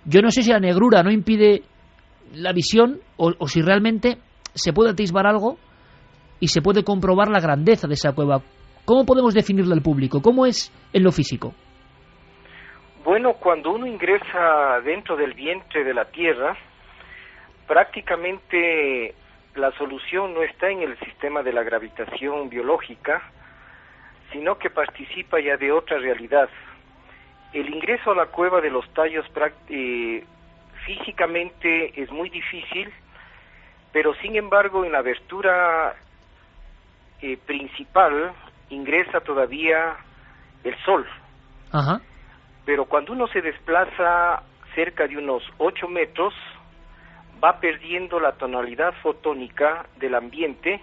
Yo no sé si la negrura no impide la visión o si realmente se puede atisbar algo y se puede comprobar la grandeza de esa cueva. ¿Cómo podemos definirla al público? ¿Cómo es en lo físico? Bueno, cuando uno ingresa dentro del vientre de la Tierra, prácticamente la solución no está en el sistema de la gravitación biológica, sino que participa ya de otra realidad. El ingreso a la Cueva de los Tallos físicamente es muy difícil, pero sin embargo en la abertura principal ingresa todavía el sol. Ajá. Pero cuando uno se desplaza cerca de unos 8 metros, va perdiendo la tonalidad fotónica del ambiente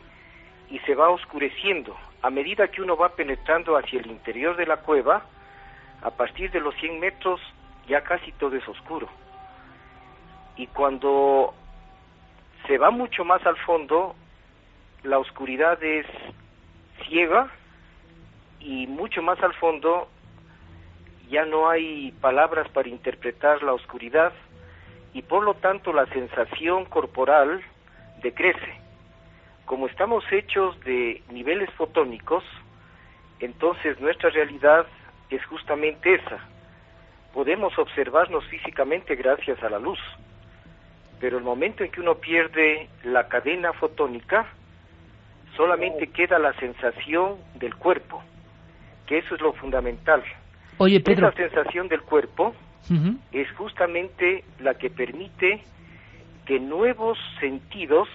y se va oscureciendo. A medida que uno va penetrando hacia el interior de la cueva, a partir de los 100 metros ya casi todo es oscuro. Y cuando se va mucho más al fondo, la oscuridad es ciega y mucho más al fondo ya no hay palabras para interpretar la oscuridad y por lo tanto la sensación corporal decrece. Como estamos hechos de niveles fotónicos, entonces nuestra realidad es justamente esa. Podemos observarnos físicamente gracias a la luz, pero el momento en que uno pierde la cadena fotónica, solamente queda la sensación del cuerpo, que eso es lo fundamental. Oye, Pedro. Esa sensación del cuerpo es justamente la que permite que nuevos sentidos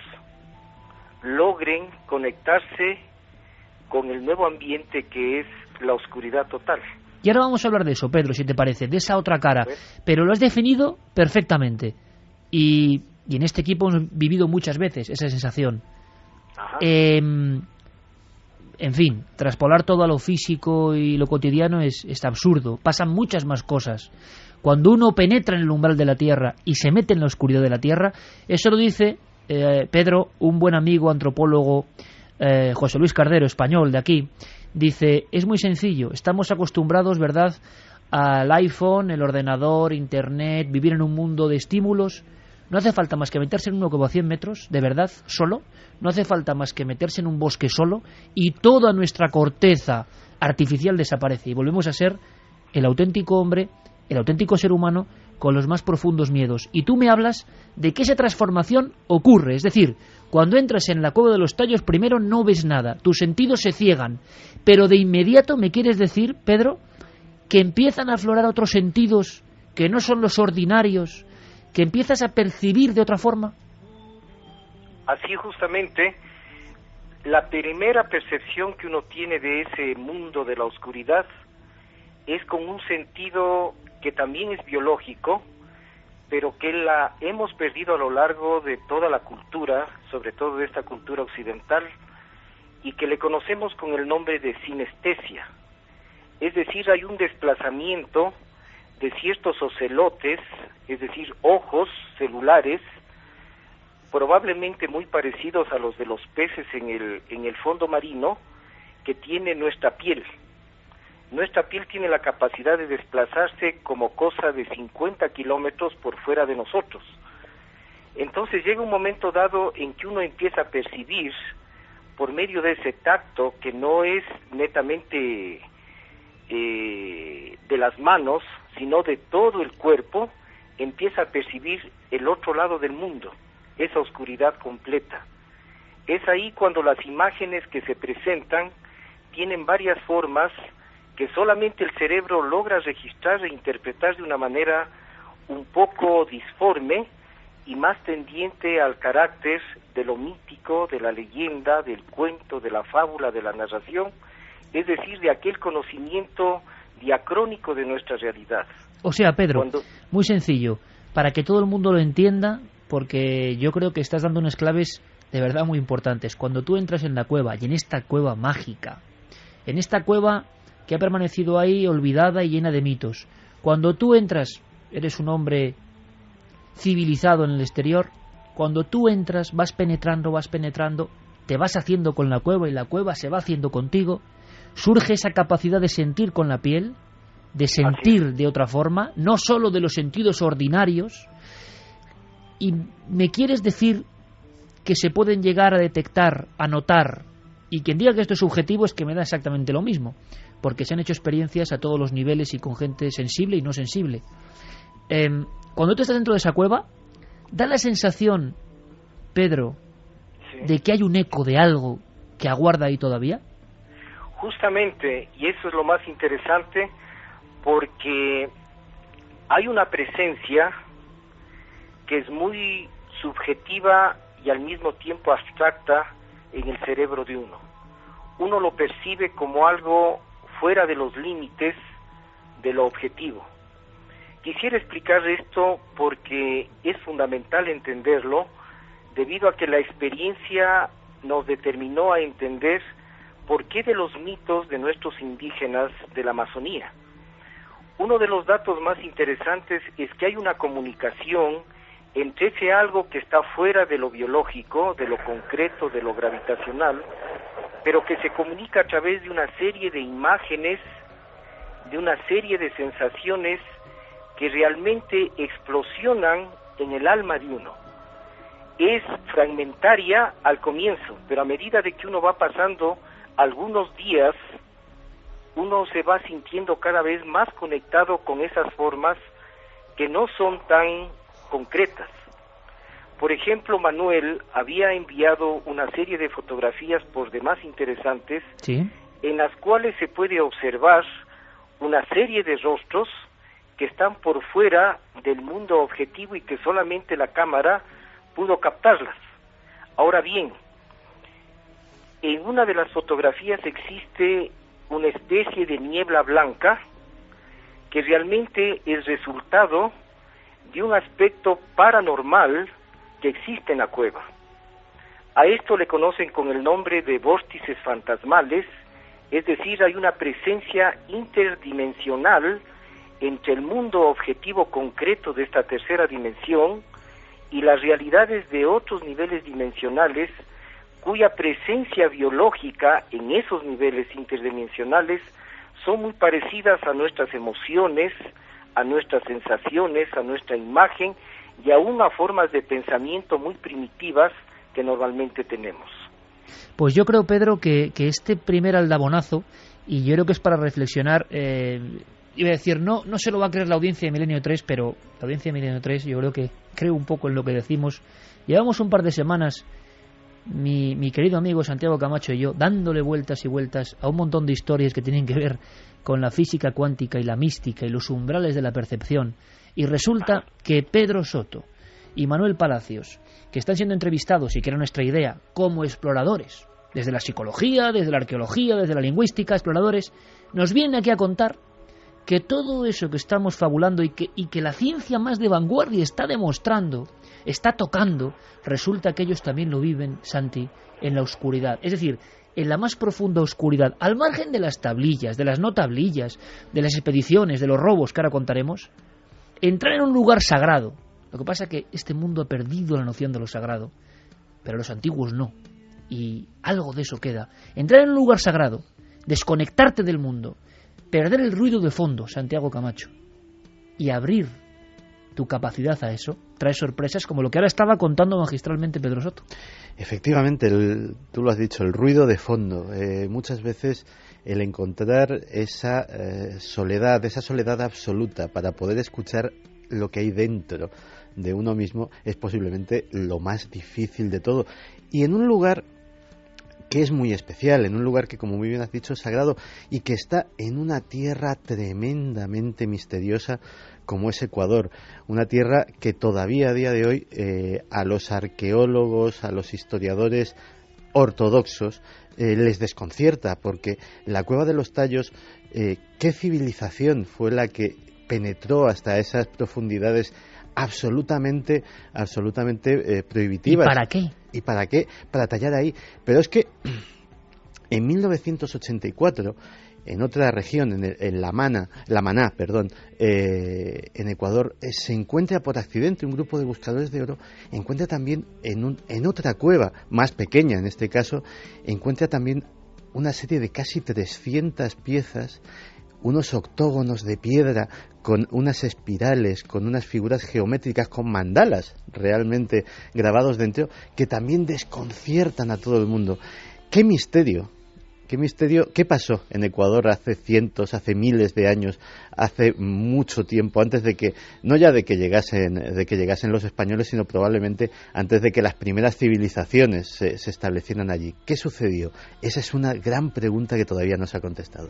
logren conectarse con el nuevo ambiente que es la oscuridad total. Y ahora vamos a hablar de eso, Pedro, si te parece, de esa otra cara. Pero lo has definido perfectamente. Y en este equipo hemos vivido muchas veces esa sensación. En fin, traspolar todo a lo físico y lo cotidiano es absurdo. Pasan muchas más cosas. Cuando uno penetra en el umbral de la Tierra y se mete en la oscuridad de la Tierra, eso lo dice, Pedro, un buen amigo antropólogo, José Luis Cardero, español de aquí, dice, es muy sencillo, estamos acostumbrados, ¿verdad?, al iPhone, el ordenador, Internet, vivir en un mundo de estímulos. No hace falta más que meterse en uno como a 100 metros, de verdad, solo. No hace falta más que meterse en un bosque solo y toda nuestra corteza artificial desaparece y volvemos a ser el auténtico hombre, el auténtico ser humano con los más profundos miedos. Y tú me hablas de que esa transformación ocurre, es decir, cuando entras en la Cueva de los Tallos primero no ves nada, tus sentidos se ciegan, pero de inmediato me quieres decir, Pedro, que empiezan a aflorar otros sentidos que no son los ordinarios, que empiezas a percibir de otra forma. Así justamente, la primera percepción que uno tiene de ese mundo de la oscuridad es con un sentido que también es biológico, pero que la hemos perdido a lo largo de toda la cultura, sobre todo de esta cultura occidental, y que le conocemos con el nombre de sinestesia. es decir, hay un desplazamiento de ciertos ocelotes, es decir, ojos celulares, probablemente muy parecidos a los de los peces en el fondo marino, que tiene nuestra piel. Nuestra piel tiene la capacidad de desplazarse como cosa de 50 kilómetros por fuera de nosotros. Entonces llega un momento dado en que uno empieza a percibir, por medio de ese tacto, que no es netamente de las manos, sino de todo el cuerpo, empieza a percibir el otro lado del mundo, esa oscuridad completa. Es ahí cuando las imágenes que se presentan tienen varias formas que solamente el cerebro logra registrar e interpretar de una manera un poco disforme y más tendiente al carácter de lo mítico, de la leyenda, del cuento, de la fábula, de la narración, es decir, de aquel conocimiento diacrónico de nuestra realidad. O sea, Pedro, muy sencillo, para que todo el mundo lo entienda, porque yo creo que estás dando unas claves de verdad muy importantes. Cuando tú entras en la cueva, y en esta cueva mágica, en esta cueva que ha permanecido ahí olvidada y llena de mitos, cuando tú entras, eres un hombre civilizado en el exterior, cuando tú entras, vas penetrando, te vas haciendo con la cueva y la cueva se va haciendo contigo, surge esa capacidad de sentir con la piel, de sentir de otra forma, no solo de los sentidos ordinarios. Y me quieres decir que se pueden llegar a detectar, a notar, y quien diga que esto es subjetivo es que me da exactamente lo mismo, porque se han hecho experiencias a todos los niveles y con gente sensible y no sensible. Cuando tú estás dentro de esa cueva, da la sensación, Pedro, de que hay un eco de algo que aguarda ahí todavía. Justamente, y eso es lo más interesante, porque hay una presencia que es muy subjetiva y al mismo tiempo abstracta en el cerebro de uno. Uno lo percibe como algo fuera de los límites de lo objetivo. Quisiera explicar esto porque es fundamental entenderlo, debido a que la experiencia nos determinó a entender por qué de los mitos de nuestros indígenas de la Amazonía. Uno de los datos más interesantes es que hay una comunicación entre ese algo que está fuera de lo biológico, de lo concreto, de lo gravitacional, pero que se comunica a través de una serie de imágenes, de una serie de sensaciones que realmente explosionan en el alma de uno. Es fragmentaria al comienzo, pero a medida de que uno va pasando algunos días, uno se va sintiendo cada vez más conectado con esas formas que no son tan concretas. Por ejemplo, Manuel había enviado una serie de fotografías por demás interesantes, ¿sí?, en las cuales se puede observar una serie de rostros que están por fuera del mundo objetivo y que solamente la cámara pudo captarlas. Ahora bien, en una de las fotografías existe una especie de niebla blanca que realmente es resultado de un aspecto paranormal que existe en la cueva. A esto le conocen con el nombre de vórtices fantasmales, es decir, hay una presencia interdimensional entre el mundo objetivo concreto de esta tercera dimensión y las realidades de otros niveles dimensionales cuya presencia biológica en esos niveles interdimensionales son muy parecidas a nuestras emociones, a nuestras sensaciones, a nuestra imagen y aún a formas de pensamiento muy primitivas que normalmente tenemos. Pues yo creo, Pedro, que este primer aldabonazo, y yo creo que es para reflexionar, iba a decir, no se lo va a creer la audiencia de Milenio 3, pero la audiencia de Milenio 3 yo creo que creo un poco en lo que decimos. Llevamos un par de semanas, mi querido amigo Santiago Camacho y yo, dándole vueltas y vueltas a un montón de historias que tienen que ver con la física cuántica y la mística y los umbrales de la percepción. Y resulta que Pedro Soto y Manuel Palacios, que están siendo entrevistados, y que era nuestra idea, como exploradores, desde la psicología, desde la arqueología, desde la lingüística, exploradores, nos vienen aquí a contar que todo eso que estamos fabulando y que la ciencia más de vanguardia está demostrando, está tocando, resulta que ellos también lo viven, Santi, en la oscuridad. Es decir, en la más profunda oscuridad, al margen de las tablillas, de las no tablillas, de las expediciones, de los robos que ahora contaremos, entrar en un lugar sagrado. Lo que pasa es que este mundo ha perdido la noción de lo sagrado, pero los antiguos no, y algo de eso queda. Entrar en un lugar sagrado, desconectarte del mundo, perder el ruido de fondo, Santiago Camacho, y abrir tu capacidad a eso, trae sorpresas como lo que ahora estaba contando magistralmente Pedro Soto. Efectivamente, tú lo has dicho, el ruido de fondo. Muchas veces el encontrar esa soledad absoluta para poder escuchar lo que hay dentro de uno mismo es posiblemente lo más difícil de todo. Y en un lugar que es muy especial, en un lugar que, como muy bien has dicho, es sagrado y que está en una tierra tremendamente misteriosa como es Ecuador, una tierra que todavía a día de hoy a los arqueólogos, a los historiadores ortodoxos les desconcierta, porque la Cueva de los Tallos, ¿qué civilización fue la que penetró hasta esas profundidades absolutamente prohibitivas? ¿Y para qué? ¿Y para qué? Para tallar ahí. Pero es que en 1984, en otra región, en La Maná, en Ecuador, se encuentra por accidente un grupo de buscadores de oro, encuentra también en otra cueva, más pequeña en este caso, encuentra también una serie de casi 300 piezas, unos octógonos de piedra con unas espirales, con unas figuras geométricas, con mandalas realmente grabados dentro, que también desconciertan a todo el mundo. ¡Qué misterio! ¿Qué misterio? ¿Qué pasó en Ecuador hace miles de años, hace mucho tiempo, antes de que, no ya de que llegasen los españoles, sino probablemente antes de que las primeras civilizaciones se establecieran allí? ¿Qué sucedió? Esa es una gran pregunta que todavía no se ha contestado.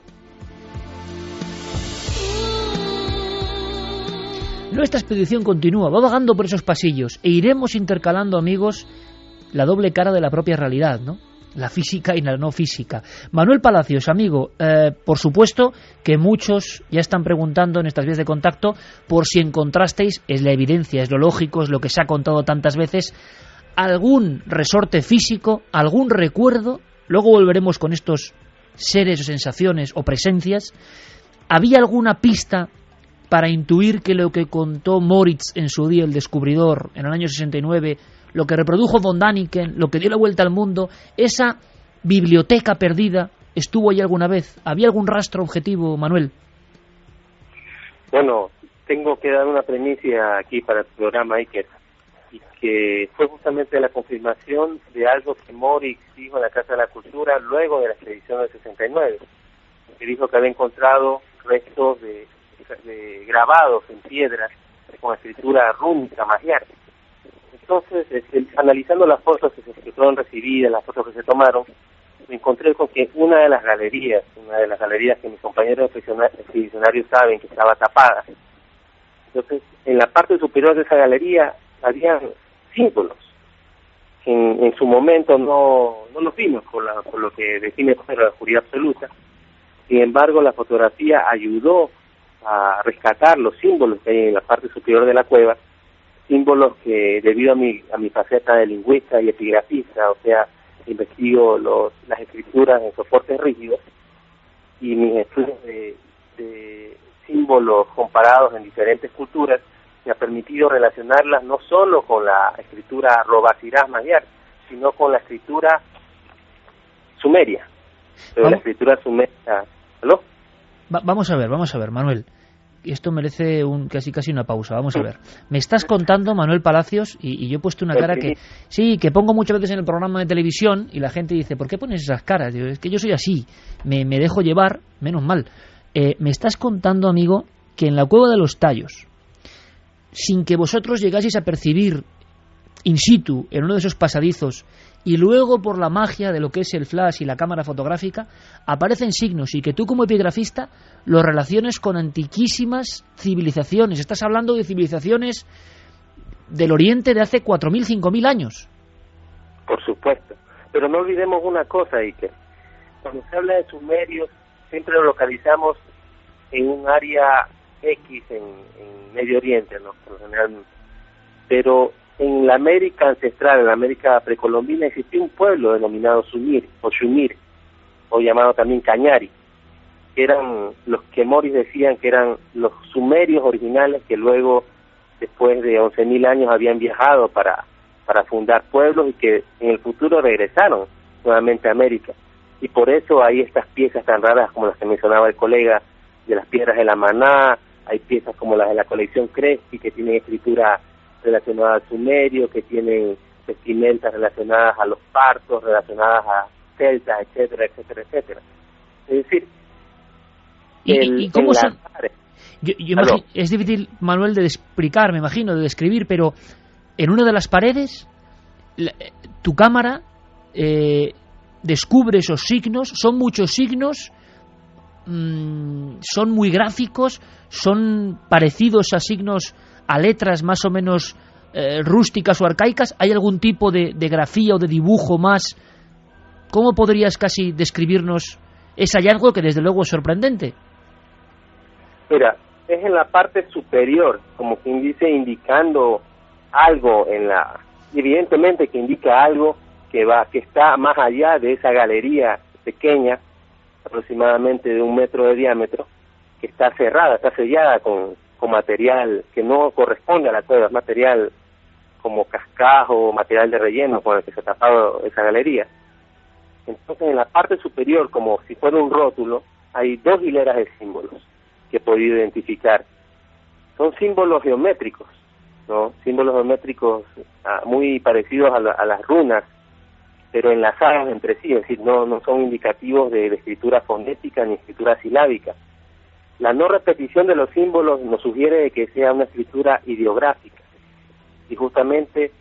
Nuestra expedición continúa, va vagando por esos pasillos e iremos intercalando, amigos, la doble cara de la propia realidad, ¿no? La física y la no física. Manuel Palacios, amigo, por supuesto que muchos ya están preguntando en estas vías de contacto por si encontrasteis, es la evidencia, es lo lógico, es lo que se ha contado tantas veces, algún resorte físico, algún recuerdo. Luego volveremos con estos seres o sensaciones o presencias. ¿Había alguna pista para intuir que lo que contó Moritz en su día, el descubridor, en el año 69, lo que reprodujo von Däniken, lo que dio la vuelta al mundo, esa biblioteca perdida, estuvo ahí alguna vez? ¿Había algún rastro objetivo, Manuel? Bueno, tengo que dar una premisa aquí para el programa Iker, y que fue justamente la confirmación de algo que Moritz dijo en la Casa de la Cultura luego de la expedición del 69, que dijo que había encontrado restos de grabados en piedra con escritura rúnica magiar. Entonces, analizando las fotos que se fueron recibidas, las fotos que se tomaron, me encontré con que una de las galerías que mis compañeros expedicionarios saben que estaba tapada. Entonces, en la parte superior de esa galería había símbolos que en su momento no los vimos por lo que define la oscuridad absoluta. Sin embargo, la fotografía ayudó a rescatar los símbolos que hay en la parte superior de la cueva, símbolos que, debido a mi faceta de lingüista y epigrafista, o sea, investigo las escrituras en soportes rígidos, y mis estudios de símbolos comparados en diferentes culturas me ha permitido relacionarlas no solo con la escritura Robasirás Magyar, sino con la escritura sumeria. Pero la escritura sumeria... ¿Aló? Vamos a ver, Manuel. Esto merece casi una pausa. Vamos a ver. Me estás contando, Manuel Palacios, y yo he puesto una cara que pongo muchas veces en el programa de televisión y la gente dice, ¿por qué pones esas caras? Digo, es que yo soy así, me dejo llevar, menos mal. Me estás contando, amigo, que en la Cueva de los Tallos, sin que vosotros llegaseis a percibir in situ, en uno de esos pasadizos, y luego por la magia de lo que es el flash y la cámara fotográfica, aparecen signos, y que tú como epigrafista los relaciones con antiquísimas civilizaciones. Estás hablando de civilizaciones del Oriente de hace 4.000, 5.000 años. Por supuesto. Pero no olvidemos una cosa, Iker. Cuando se habla de sumerios, siempre lo localizamos en un área X en Medio Oriente, ¿no? Por lo general. Pero en la América ancestral, en la América precolombina, existía un pueblo denominado Sumir o Shumir, o llamado también Cañari, que eran los que Morris decían que eran los sumerios originales que luego, después de 11.000 años, habían viajado para fundar pueblos y que en el futuro regresaron nuevamente a América. Y por eso hay estas piezas tan raras como las que mencionaba el colega, de las piedras de la Maná, hay piezas como las de la colección Crespi, que tienen escritura relacionada al sumerio, que tienen vestimentas relacionadas a los partos, relacionadas a celtas, etcétera, etcétera, etcétera. Es decir, ¿Y cómo son? Yo imagino, es difícil, Manuel, de explicar, me imagino, de describir, pero en una de las paredes, tu cámara descubre esos signos. Son muchos signos, son muy gráficos, son parecidos a signos, a letras más o menos rústicas o arcaicas. ¿Hay algún tipo de grafía o de dibujo más? ¿Cómo podrías casi describirnos ese hallazgo que desde luego es sorprendente? Mira, es en la parte superior, como quien dice, indicando algo evidentemente que indica algo que está más allá de esa galería pequeña, aproximadamente de 1 metro de diámetro, que está cerrada, está sellada con material que no corresponde a la cueva, es material como cascajo, material de relleno con el que se ha tapado esa galería. Entonces, en la parte superior, como si fuera un rótulo, hay 2 hileras de símbolos que he podido identificar. Son símbolos geométricos, ¿no? Símbolos geométricos muy parecidos a las runas, pero enlazados entre sí, es decir, no son indicativos de escritura fonética ni escritura silábica. La no repetición de los símbolos nos sugiere que sea una escritura ideográfica, y justamente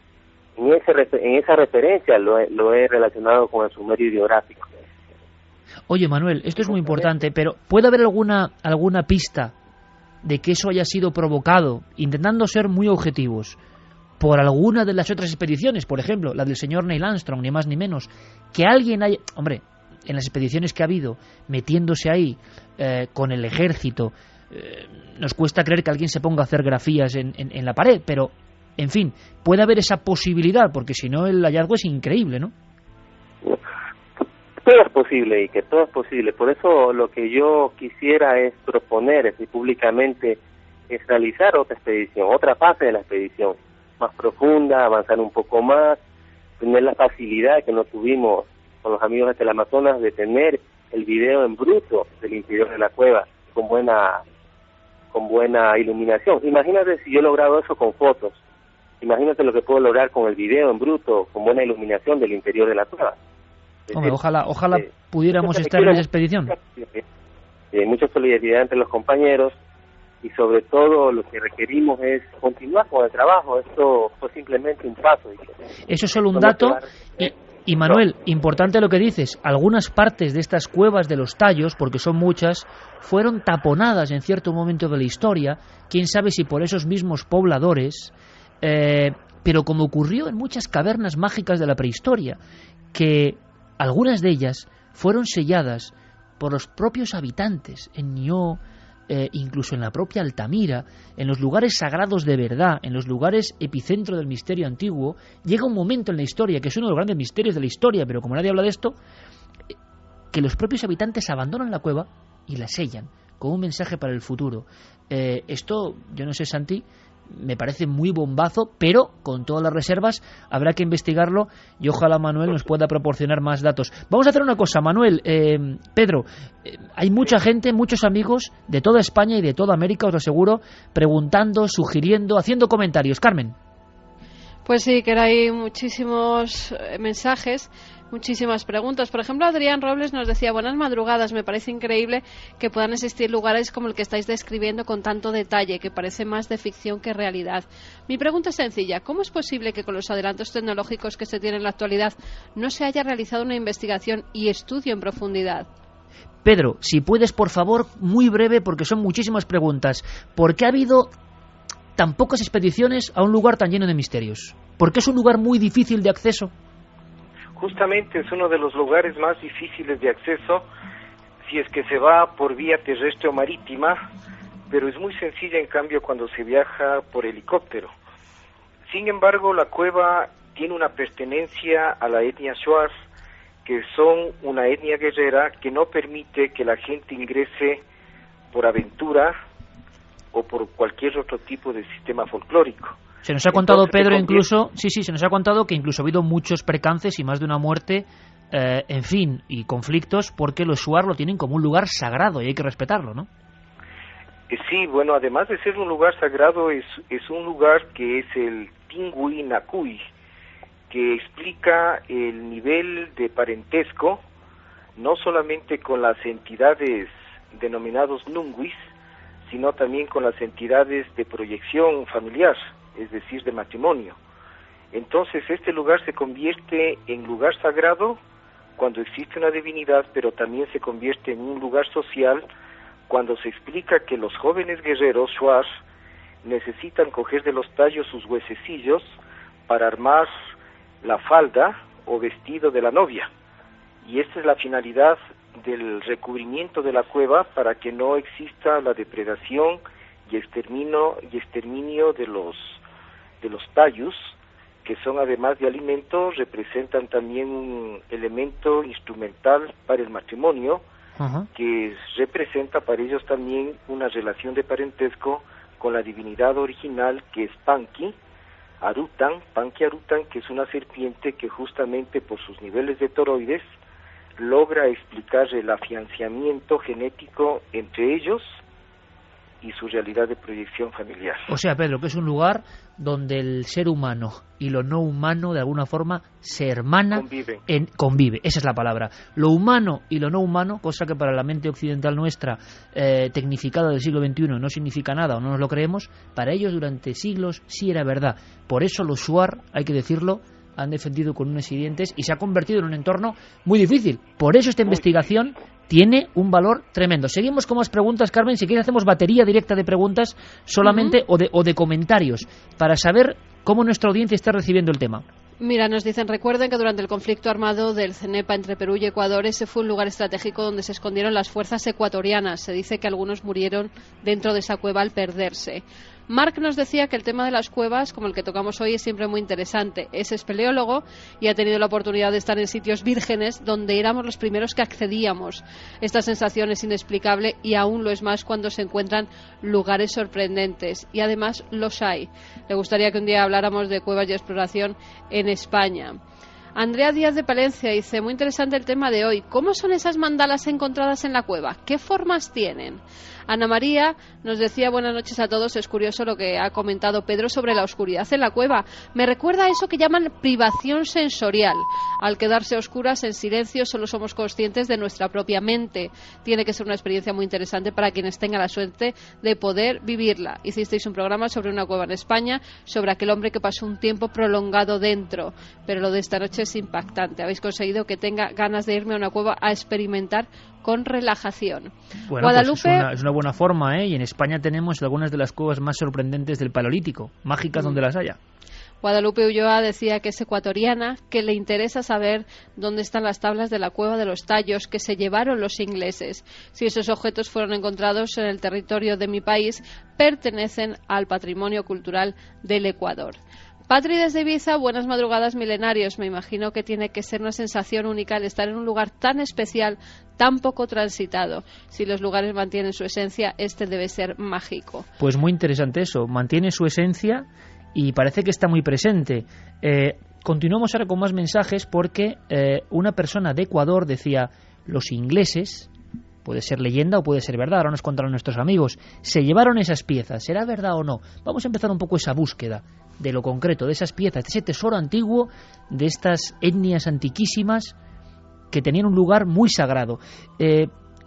en esa referencia lo he relacionado con el sumerio ideográfico. Oye, Manuel, esto es muy importante, pero ¿puede haber alguna pista de que eso haya sido provocado, intentando ser muy objetivos, por alguna de las otras expediciones? Por ejemplo, la del señor Neil Armstrong, ni más ni menos. Que alguien haya... Hombre, en las expediciones que ha habido, metiéndose ahí con el ejército, nos cuesta creer que alguien se ponga a hacer grafías en la pared, pero, en fin, puede haber esa posibilidad, porque si no el hallazgo es increíble, ¿no? Todo es posible, y que todo es posible. Por eso lo que yo quisiera es proponer públicamente es realizar otra expedición, otra fase de la expedición, más profunda, avanzar un poco más, tener la facilidad que no tuvimos con los amigos de Teleamazonas de tener el video en bruto del interior de la cueva con buena iluminación. Imagínate si yo he logrado eso con fotos. Imagínate lo que puedo lograr con el video en bruto con buena iluminación del interior de la cueva. Hombre, ojalá pudiéramos estar en esa expedición. Mucha solidaridad entre los compañeros, y sobre todo lo que requerimos es continuar con el trabajo. Esto fue simplemente un paso. Eso es solo un dato. Y Manuel, importante lo que dices, algunas partes de estas cuevas de los tallos, porque son muchas, fueron taponadas en cierto momento de la historia, quién sabe si por esos mismos pobladores, pero como ocurrió en muchas cavernas mágicas de la prehistoria, que algunas de ellas fueron selladas por los propios habitantes, en Nió, incluso en la propia Altamira, en los lugares sagrados de verdad, en los lugares epicentro del misterio antiguo. Llega un momento en la historia, que es uno de los grandes misterios de la historia, pero como nadie habla de esto, que los propios habitantes abandonan la cueva y la sellan, con un mensaje para el futuro. Esto, yo no sé, Santi, me parece muy bombazo, pero con todas las reservas habrá que investigarlo, y ojalá Manuel nos pueda proporcionar más datos. Vamos a hacer una cosa, Manuel, Pedro, hay mucha gente, muchos amigos de toda España y de toda América, os lo aseguro, preguntando, sugiriendo, haciendo comentarios. Carmen. Pues sí, que hay muchísimos mensajes, muchísimas preguntas. Por ejemplo, Adrián Robles nos decía: buenas madrugadas, me parece increíble que puedan existir lugares como el que estáis describiendo con tanto detalle, que parece más de ficción que realidad. Mi pregunta es sencilla: ¿cómo es posible que con los adelantos tecnológicos que se tienen en la actualidad no se haya realizado una investigación y estudio en profundidad? Pedro, si puedes, por favor, muy breve, porque son muchísimas preguntas. ¿Por qué ha habido tan pocas expediciones a un lugar tan lleno de misterios? ¿Por qué es un lugar muy difícil de acceso? Justamente es uno de los lugares más difíciles de acceso si es que se va por vía terrestre o marítima, pero es muy sencilla en cambio cuando se viaja por helicóptero. Sin embargo, la cueva tiene una pertenencia a la etnia Shuar, que son una etnia guerrera que no permite que la gente ingrese por aventura o por cualquier otro tipo de sistema folclórico. Se nos ha contado, Entonces, Pedro, incluso, se nos ha contado que incluso ha habido muchos percances y más de una muerte, en fin, y conflictos, porque los shuar lo tienen como un lugar sagrado y hay que respetarlo, ¿no? Sí, bueno, además de ser un lugar sagrado, es un lugar que es el Tingui Nakui, que explica el nivel de parentesco, no solamente con las entidades denominados Nunguis, sino también con las entidades de proyección familiar, es decir, de matrimonio. Entonces, este lugar se convierte en lugar sagrado cuando existe una divinidad, pero también se convierte en un lugar social cuando se explica que los jóvenes guerreros, shuar, necesitan coger de los tallos sus huesecillos para armar la falda o vestido de la novia. Y esta es la finalidad del recubrimiento de la cueva, para que no exista la depredación y exterminio de los tallos, que son, además de alimento, representan también un elemento instrumental para el matrimonio, que representa para ellos también una relación de parentesco con la divinidad original, que es Panqui Arutan, que es una serpiente que justamente por sus niveles de toroides logra explicar el afianzamiento genético entre ellos y su realidad de proyección familiar. O sea, Pedro, que es un lugar donde el ser humano y lo no humano de alguna forma se hermanan, convive, esa es la palabra. Lo humano y lo no humano, cosa que para la mente occidental nuestra, tecnificada del siglo XXI, no significa nada o no nos lo creemos, para ellos durante siglos sí era verdad. Por eso los shuar, hay que decirlo, han defendido con uñas y dientes y se ha convertido en un entorno muy difícil. Por eso esta investigación tiene un valor tremendo. Seguimos con más preguntas, Carmen. Si quieres hacemos batería directa de preguntas solamente o de comentarios para saber cómo nuestra audiencia está recibiendo el tema. Mira, nos dicen, recuerden que durante el conflicto armado del CENEPA entre Perú y Ecuador, ese fue un lugar estratégico donde se escondieron las fuerzas ecuatorianas. Se dice que algunos murieron dentro de esa cueva al perderse. Marc nos decía que el tema de las cuevas, como el que tocamos hoy, es siempre muy interesante. Es espeleólogo y ha tenido la oportunidad de estar en sitios vírgenes donde éramos los primeros que accedíamos. Esta sensación es inexplicable y aún lo es más cuando se encuentran lugares sorprendentes. Y además los hay. Le gustaría que un día habláramos de cuevas y exploración en España. Andrea Díaz de Palencia dice, muy interesante el tema de hoy. ¿Cómo son esas mandalas encontradas en la cueva? ¿Qué formas tienen? Ana María nos decía, buenas noches a todos, es curioso lo que ha comentado Pedro sobre la oscuridad en la cueva. Me recuerda a eso que llaman privación sensorial. Al quedarse a oscuras, en silencio, solo somos conscientes de nuestra propia mente. Tiene que ser una experiencia muy interesante para quienes tengan la suerte de poder vivirla. Hicisteis un programa sobre una cueva en España, sobre aquel hombre que pasó un tiempo prolongado dentro, pero lo de esta noche es impactante. Habéis conseguido que tenga ganas de irme a una cueva a experimentar con relajación. Bueno, Guadalupe, pues es una buena forma, ¿eh? Y en España tenemos algunas de las cuevas más sorprendentes del Paleolítico, mágicas donde las haya. Guadalupe Ulloa decía que es ecuatoriana, que le interesa saber dónde están las tablas de la cueva de los Tallos que se llevaron los ingleses. Si esos objetos fueron encontrados en el territorio de mi país, pertenecen al patrimonio cultural del Ecuador. Patri desde Ibiza, buenas madrugadas milenarios. Me imagino que tiene que ser una sensación única el estar en un lugar tan especial, tan poco transitado. Si los lugares mantienen su esencia, este debe ser mágico. Pues muy interesante eso, mantiene su esencia y parece que está muy presente. Continuamos ahora con más mensajes porque una persona de Ecuador decía, los ingleses, puede ser leyenda o puede ser verdad, ahora nos contaron nuestros amigos, se llevaron esas piezas, ¿será verdad o no? Vamos a empezar un poco esa búsqueda de lo concreto, de esas piezas, de ese tesoro antiguo, de estas etnias antiquísimas que tenían un lugar muy sagrado.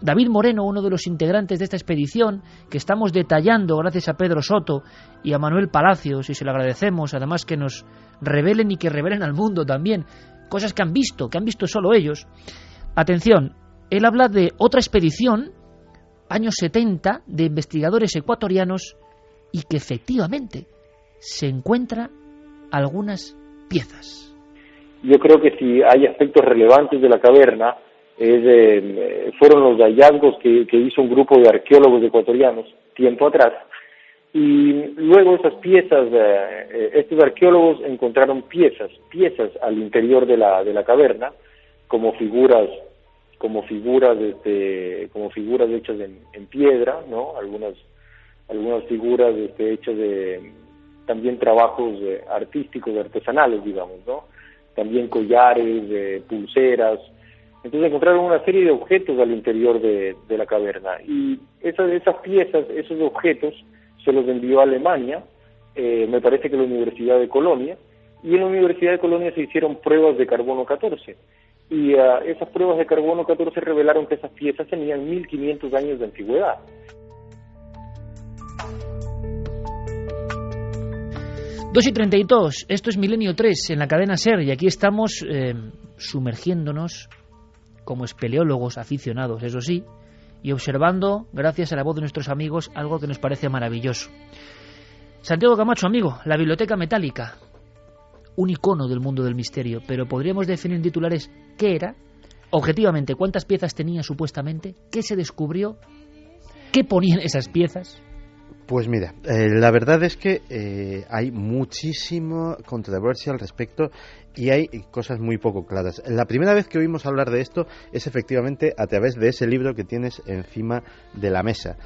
David Moreno, uno de los integrantes de esta expedición, que estamos detallando gracias a Pedro Soto y a Manuel Palacios, y se lo agradecemos, además que nos revelen y que revelen al mundo también, cosas que han visto solo ellos. Atención, él habla de otra expedición, años 70, de investigadores ecuatorianos, y que efectivamente se encuentran algunas piezas. Yo creo que si hay aspectos relevantes de la caverna, fueron los hallazgos que hizo un grupo de arqueólogos ecuatorianos tiempo atrás, y luego esas piezas, estos arqueólogos encontraron piezas al interior de la caverna, como figuras hechas en piedra, ¿no? Algunas figuras hechas de también trabajos artísticos, artesanales, digamos, ¿no? También collares, pulseras. Entonces encontraron una serie de objetos al interior de la caverna, y esas piezas, esos objetos se los envió a Alemania, me parece que la Universidad de Colonia, y en la Universidad de Colonia se hicieron pruebas de carbono 14, y esas pruebas de carbono 14 revelaron que esas piezas tenían 1500 años de antigüedad. Dos y 32, esto es Milenio 3 en la cadena SER, y aquí estamos sumergiéndonos como espeleólogos aficionados, eso sí, y observando, gracias a la voz de nuestros amigos, algo que nos parece maravilloso. Santiago Camacho, amigo, la Biblioteca Metálica, un icono del mundo del misterio, pero podríamos definir en titulares qué era, objetivamente, cuántas piezas tenía supuestamente, qué se descubrió, qué ponían esas piezas. Pues mira, la verdad es que hay muchísima controversia al respecto y hay cosas muy poco claras. La primera vez que oímos hablar de esto es efectivamente a través de ese libro que tienes encima de la mesa.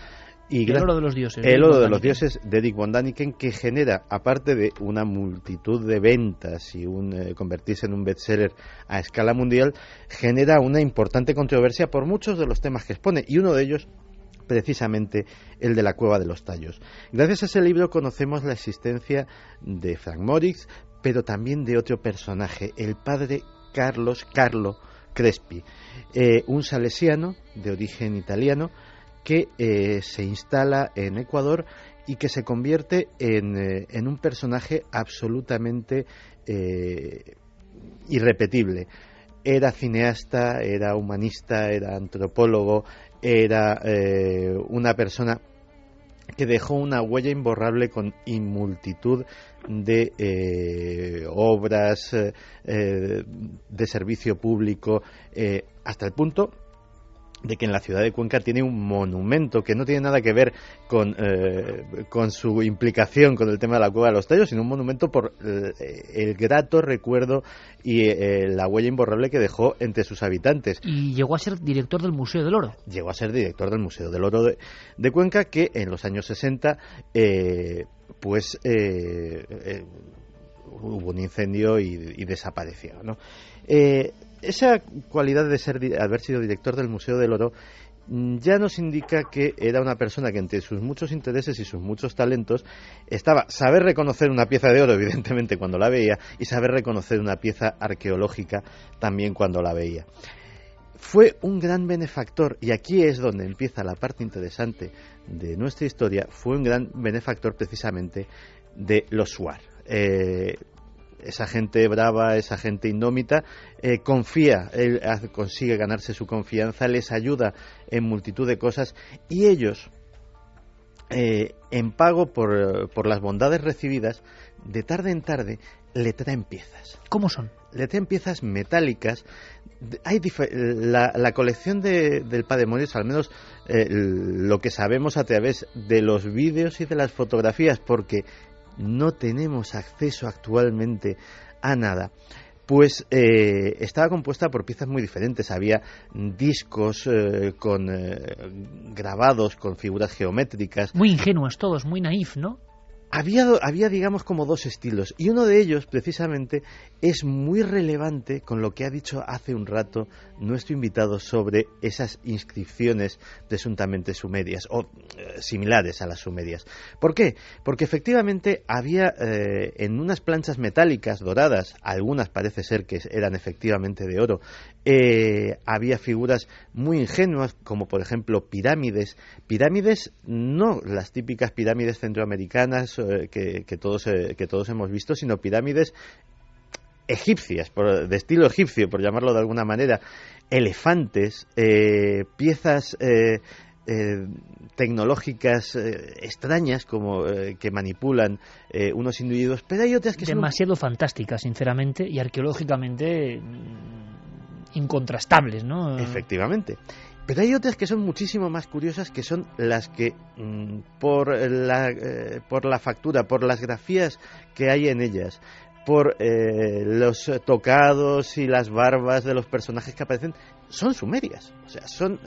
El oro de los dioses. El oro de los dioses de Dick Von Däniken, que genera, aparte de una multitud de ventas y convertirse en un bestseller a escala mundial, genera una importante controversia por muchos de los temas que expone, y uno de ellos precisamente el de la Cueva de los Tallos. Gracias a ese libro conocemos la existencia de Frank Moritz, pero también de otro personaje, el padre Carlo Crespi, un salesiano de origen italiano que se instala en Ecuador y que se convierte en un personaje absolutamente irrepetible. Era cineasta, era humanista, era antropólogo, era una persona que dejó una huella imborrable con multitud de obras de servicio público, hasta el punto de que en la ciudad de Cuenca tiene un monumento que no tiene nada que ver con su implicación con el tema de la Cueva de los Tallos, sino un monumento por el grato recuerdo y la huella imborrable que dejó entre sus habitantes. Y llegó a ser director del Museo del Oro. Llegó a ser director del Museo del Oro de Cuenca, que en los años 60 hubo un incendio y desapareció, ¿no? Esa cualidad de haber sido director del Museo del Oro ya nos indica que era una persona que entre sus muchos intereses y sus muchos talentos estaba saber reconocer una pieza de oro, evidentemente, cuando la veía, y saber reconocer una pieza arqueológica también cuando la veía. Fue un gran benefactor, y aquí es donde empieza la parte interesante de nuestra historia. Fue un gran benefactor precisamente de los Shuar. Esa gente brava, esa gente indómita, confía, él consigue ganarse su confianza, les ayuda en multitud de cosas, y ellos, en pago por las bondades recibidas, de tarde en tarde le traen piezas. ¿Cómo son? Le traen piezas metálicas. Hay la colección del Padre Moritz, al menos lo que sabemos a través de los vídeos y de las fotografías, porque no tenemos acceso actualmente a nada, pues estaba compuesta por piezas muy diferentes. Había discos con grabados con figuras geométricas. Muy ingenuos todos, muy naif, ¿no? Había, digamos, como dos estilos, y uno de ellos, precisamente, es muy relevante con lo que ha dicho hace un rato nuestro invitado sobre esas inscripciones presuntamente sumerias, o similares a las sumerias. ¿Por qué? Porque efectivamente había en unas planchas metálicas doradas, algunas parece ser que eran efectivamente de oro, había figuras muy ingenuas, como por ejemplo pirámides, no las típicas pirámides centroamericanas que todos hemos visto, sino pirámides egipcias, de estilo egipcio, por llamarlo de alguna manera, elefantes, piezas tecnológicas extrañas, como que manipulan unos individuos, pero hay otras que demasiado fantásticas, sinceramente, y arqueológicamente incontrastables, ¿no? Efectivamente. Pero hay otras que son muchísimo más curiosas, que son las que por la factura, por las grafías que hay en ellas, por los tocados y las barbas de los personajes que aparecen, son sumerias. O sea, son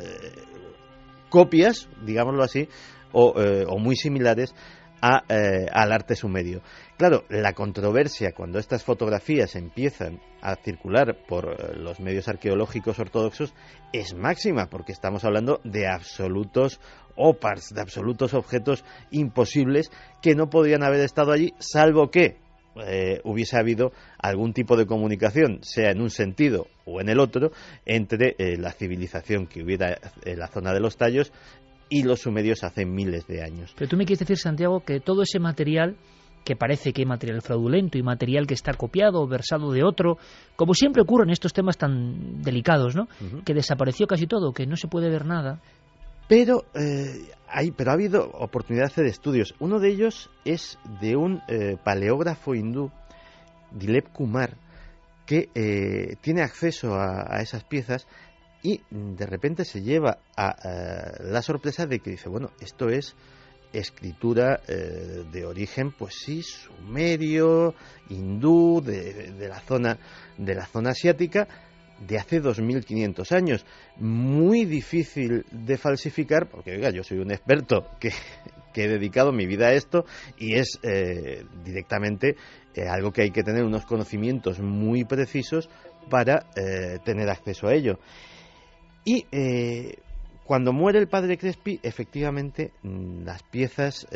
copias, digámoslo así, o muy similares al arte sumerio. Claro, la controversia cuando estas fotografías empiezan a circular por los medios arqueológicos ortodoxos es máxima, porque estamos hablando de absolutos ópars, de absolutos objetos imposibles que no podrían haber estado allí, salvo que hubiese habido algún tipo de comunicación, sea en un sentido o en el otro, entre la civilización que hubiera en la zona de los tallos y los sumerios hace miles de años. Pero tú me quieres decir, Santiago, que todo ese material, que parece que hay material fraudulento y material que está copiado o versado de otro, como siempre ocurre en estos temas tan delicados, ¿no? Que desapareció casi todo, que no se puede ver nada. Pero ha habido oportunidad de hacer estudios. Uno de ellos es de un paleógrafo hindú, Dilip Kumar, que tiene acceso a esas piezas y de repente se lleva a la sorpresa de que dice, bueno, esto es escritura de origen, pues sí, sumerio, hindú, de la zona asiática, de hace 2500 años. Muy difícil de falsificar, porque oiga, yo soy un experto que he dedicado mi vida a esto y es directamente algo que hay que tener unos conocimientos muy precisos para tener acceso a ello. Y cuando muere el padre Crespi, efectivamente las piezas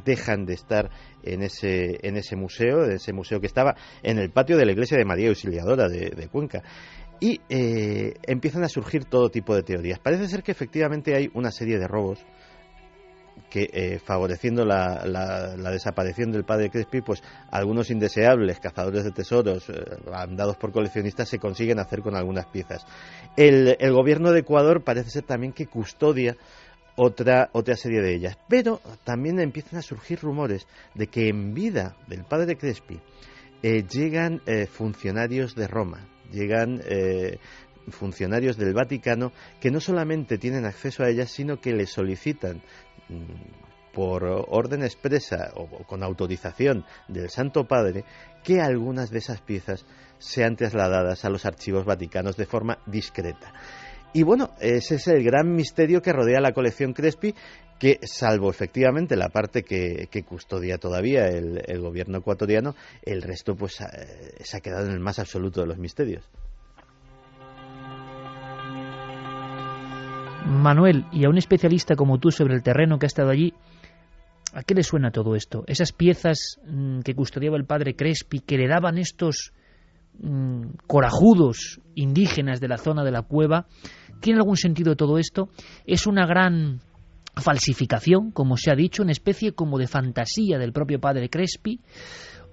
dejan de estar en ese museo que estaba en el patio de la iglesia de María Auxiliadora de Cuenca. Y empiezan a surgir todo tipo de teorías. Parece ser que efectivamente hay una serie de robos que favoreciendo la desaparición del padre Crespi, pues algunos indeseables cazadores de tesoros andados por coleccionistas se consiguen hacer con algunas piezas. El gobierno de Ecuador parece ser también que custodia otra serie de ellas, pero también empiezan a surgir rumores de que en vida del padre Crespi llegan funcionarios de Roma, llegan funcionarios del Vaticano que no solamente tienen acceso a ellas, sino que le solicitan por orden expresa o con autorización del Santo Padre que algunas de esas piezas sean trasladadas a los archivos vaticanos de forma discreta. Y bueno, ese es el gran misterio que rodea la colección Crespi, que salvo efectivamente la parte que custodia todavía el gobierno ecuatoriano, el resto pues se ha quedado en el más absoluto de los misterios. Manuel, y a un especialista como tú sobre el terreno que ha estado allí, ¿a qué le suena todo esto? Esas piezas que custodiaba el padre Crespi, que le daban estos corajudos indígenas de la zona de la cueva, ¿tiene algún sentido todo esto? ¿Es una gran falsificación, como se ha dicho, una especie como de fantasía del propio padre Crespi?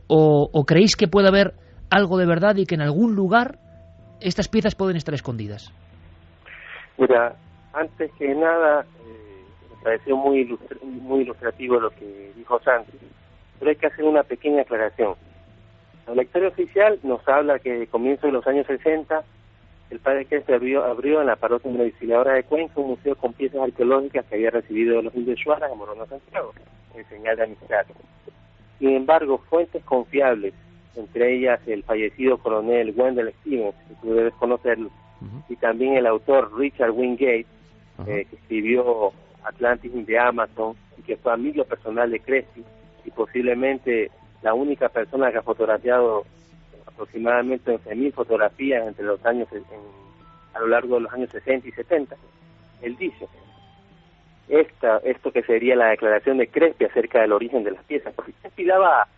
¿O creéis que puede haber algo de verdad y que en algún lugar estas piezas pueden estar escondidas? Mira, antes que nada, me pareció muy ilustrativo lo que dijo Santi, pero hay que hacer una pequeña aclaración. La historia oficial nos habla que a comienzos de los años 60, el padre Crespi abrió en la parroquia de la Auxiliadora de Cuenca un museo con piezas arqueológicas que había recibido de los indios Shuaras en Morona, Santiago, en señal de amistad. Sin embargo, fuentes confiables, entre ellas el fallecido coronel Wendell Stevens, que tú debes conocerlo, y también el autor Richard Wingate, que escribió Atlantis in the Amazon, y que fue amigo personal de Crespi, y posiblemente la única persona que ha fotografiado aproximadamente 11.000 fotografías entre los años a lo largo de los años 60 y 70. Él dice esto que sería la declaración de Crespi acerca del origen de las piezas, porque Crespi daba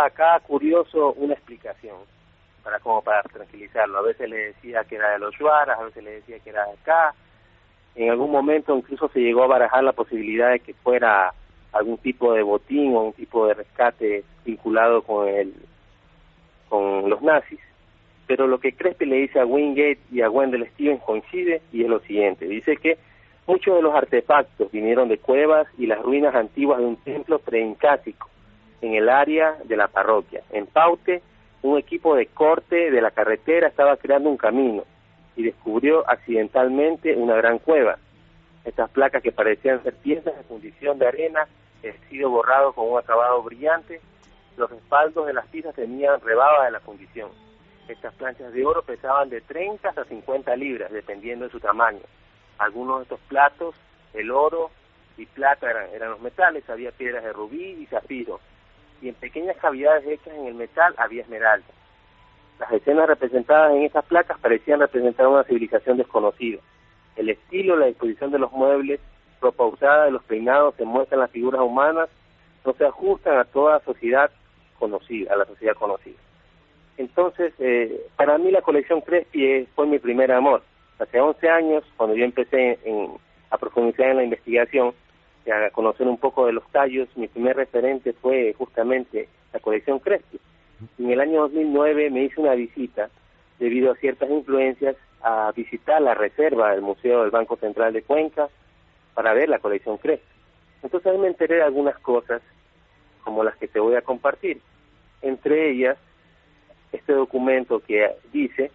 acá curioso una explicación para tranquilizarlo. A veces le decía que era de los Shuaras, a veces le decía que era de acá. En algún momento incluso se llegó a barajar la posibilidad de que fuera algún tipo de botín o un tipo de rescate vinculado con los nazis. Pero lo que Crespi le dice a Wingate y a Wendell Stevens coincide, y es lo siguiente: dice que muchos de los artefactos vinieron de cuevas y las ruinas antiguas de un templo preincático en el área de la parroquia. En Paute, un equipo de corte de la carretera estaba creando un camino y descubrió accidentalmente una gran cueva. Estas placas, que parecían ser piezas de fundición de arena, han sido borrado con un acabado brillante, Los respaldos de las piezas tenían rebaba de la fundición. Estas planchas de oro pesaban de 30 hasta 50 libras, dependiendo de su tamaño. Algunos de estos platos, el oro y plata eran los metales, había piedras de rubí y zafiro, y en pequeñas cavidades hechas en el metal había esmeralda. Las escenas representadas en estas placas parecían representar una civilización desconocida. El estilo, la disposición de los muebles, ropa usada, de los peinados que muestran las figuras humanas, no se ajustan a toda sociedad conocida, a la sociedad conocida. Entonces, para mí la colección Crespi fue mi primer amor. Hace 11 años, cuando yo empecé a profundizar en la investigación y a conocer un poco de los tallos, mi primer referente fue justamente la colección Crespi. En el año 2009 me hice una visita, debido a ciertas influencias, a visitar la reserva del Museo del Banco Central de Cuenca para ver la colección Crespi. Entonces ahí me enteré de algunas cosas, como las que te voy a compartir. Entre ellas, este documento que dice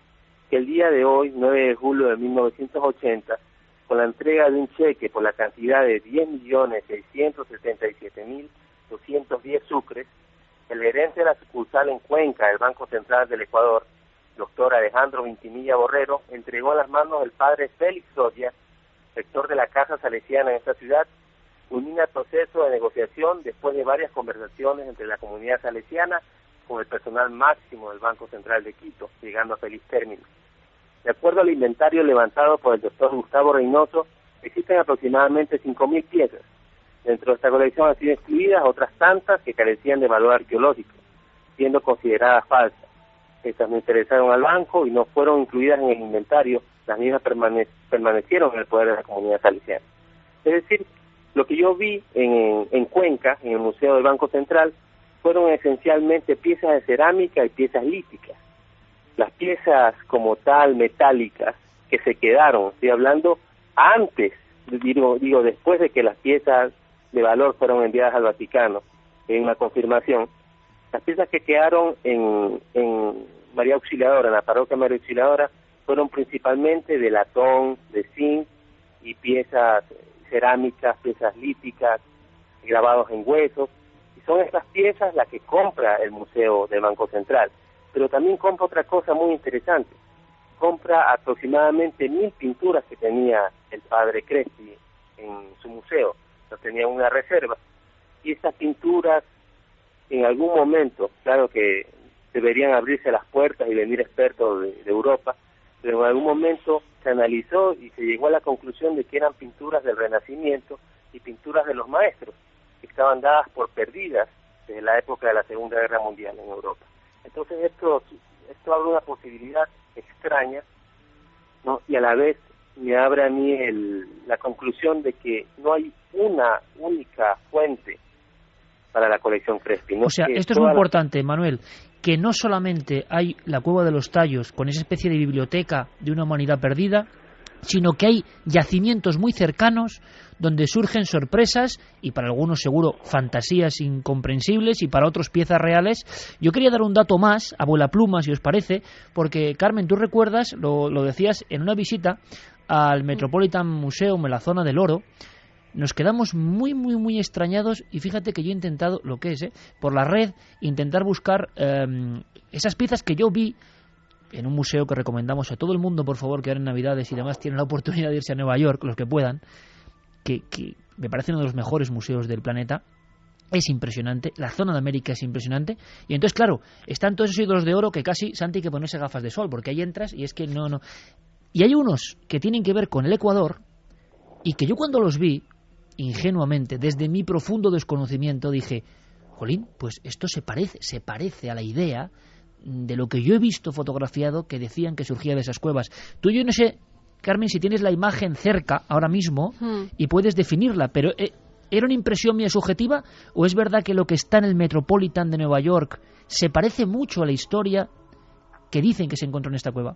que el día de hoy, 9 de julio de 1980, con la entrega de un cheque por la cantidad de 10.677.210 sucres, el gerente de la sucursal en Cuenca del Banco Central del Ecuador, doctor Alejandro Vintimilla Borrero, entregó en las manos del padre Félix Soria, rector de la Casa Salesiana en esta ciudad, un proceso de negociación después de varias conversaciones entre la comunidad salesiana con el personal máximo del Banco Central de Quito, llegando a feliz término. De acuerdo al inventario levantado por el doctor Gustavo Reynoso, existen aproximadamente 5.000 piezas. Dentro de esta colección han sido excluidas otras tantas que carecían de valor arqueológico, siendo consideradas falsas. Estas no interesaron al banco y no fueron incluidas en el inventario, las mismas permanecieron en el poder de la comunidad salesiana. Es decir, lo que yo vi en Cuenca, en el Museo del Banco Central, fueron esencialmente piezas de cerámica y piezas líticas. Las piezas como tal, metálicas, que se quedaron, estoy hablando antes, digo después de que las piezas de valor fueron enviadas al Vaticano, en una confirmación, las piezas que quedaron en María Auxiliadora, en la parroquia María Auxiliadora, fueron principalmente de latón, de zinc y piezas cerámicas, piezas líticas, grabados en huesos. Y son estas piezas las que compra el Museo del Banco Central. Pero también compra otra cosa muy interesante. Compra aproximadamente 1.000 pinturas que tenía el padre Crespi en su museo. Lo tenía en una reserva. Y estas pinturas, en algún momento, claro que deberían abrirse las puertas y venir expertos de Europa, pero en algún momento se analizó y se llegó a la conclusión de que eran pinturas del Renacimiento y pinturas de los maestros, que estaban dadas por perdidas desde la época de la Segunda Guerra Mundial en Europa. Entonces esto abre una posibilidad extraña, ¿no? Y a la vez me abre a mí la conclusión de que no hay una única fuente para la colección Crespi, ¿no? O sea, esto es muy importante, Manuel, que no solamente hay la Cueva de los Tallos con esa especie de biblioteca de una humanidad perdida, sino que hay yacimientos muy cercanos donde surgen sorpresas y para algunos seguro fantasías incomprensibles y para otros piezas reales. Yo quería dar un dato más, a vuela pluma, si os parece, porque Carmen, tú recuerdas, lo decías en una visita al Metropolitan Museum en la zona del oro. Nos quedamos muy extrañados y fíjate que yo he intentado, lo que es, por la red, intentar buscar esas piezas que yo vi en un museo que recomendamos a todo el mundo, por favor, que ahora en Navidades y demás tienen la oportunidad de irse a Nueva York, los que puedan, que me parece uno de los mejores museos del planeta. Es impresionante, la zona de América es impresionante, y entonces, claro, están todos esos ídolos de oro que casi, Santi, hay que ponerse gafas de sol, porque ahí entras y es que no. Y hay unos que tienen que ver con el Ecuador, y que yo cuando los vi, ingenuamente, desde mi profundo desconocimiento, dije, jolín, pues esto se parece a la idea de lo que yo he visto fotografiado que decían que surgía de esas cuevas. Tú, yo no sé, Carmen, si tienes la imagen cerca ahora mismo y puedes definirla, pero ¿era una impresión mía subjetiva o es verdad que lo que está en el Metropolitan de Nueva York se parece mucho a la historia que dicen que se encontró en esta cueva?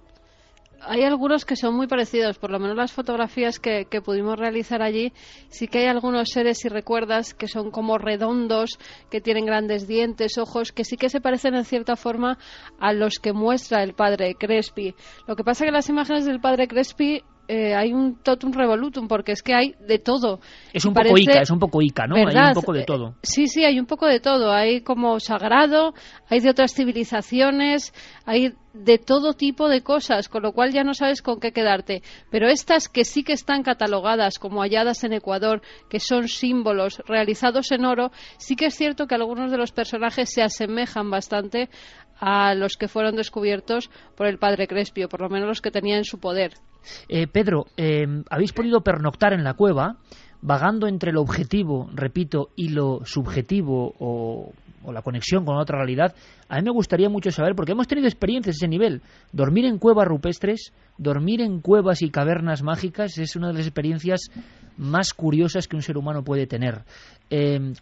Hay algunos que son muy parecidos, por lo menos las fotografías que pudimos realizar allí, sí que hay algunos seres, si recuerdas, que son como redondos, que tienen grandes dientes, ojos, que sí que se parecen en cierta forma a los que muestra el padre Crespi. Lo que pasa es que las imágenes del padre Crespi hay un totum revolutum, porque es que hay de todo. Es un poco Ica, ¿no? ¿Verdad? Hay un poco de todo. Sí, hay un poco de todo. Hay como sagrado, hay de otras civilizaciones, hay de todo tipo de cosas, con lo cual ya no sabes con qué quedarte. Pero estas que sí que están catalogadas como halladas en Ecuador, que son símbolos realizados en oro, sí que es cierto que algunos de los personajes se asemejan bastante a los que fueron descubiertos por el padre Crespio, por lo menos los que tenía en su poder. Pedro, habéis podido pernoctar en la cueva, vagando entre lo objetivo, repito, y lo subjetivo o la conexión con otra realidad. A mí me gustaría mucho saber, porque hemos tenido experiencias de ese nivel. Dormir en cuevas rupestres, dormir en cuevas y cavernas mágicas es una de las experiencias más curiosas que un ser humano puede tener.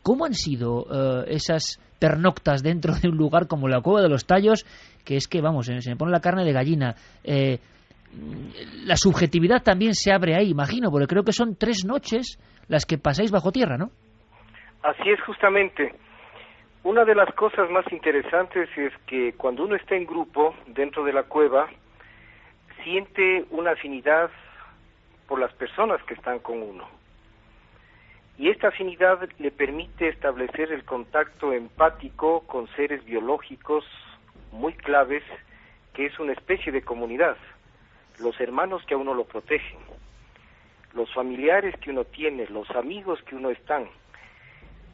¿Cómo han sido esas pernoctas dentro de un lugar como la Cueva de los Tallos? Que es que, vamos, se me pone la carne de gallina. La subjetividad también se abre ahí, imagino, porque creo que son 3 noches las que pasáis bajo tierra, ¿no? Así es, justamente. Una de las cosas más interesantes es que cuando uno está en grupo dentro de la cueva, siente una afinidad por las personas que están con uno. Y esta afinidad le permite establecer el contacto empático con seres biológicos muy claves, que es una especie de comunidad. Los hermanos que a uno lo protegen, los familiares que uno tiene, los amigos que uno están.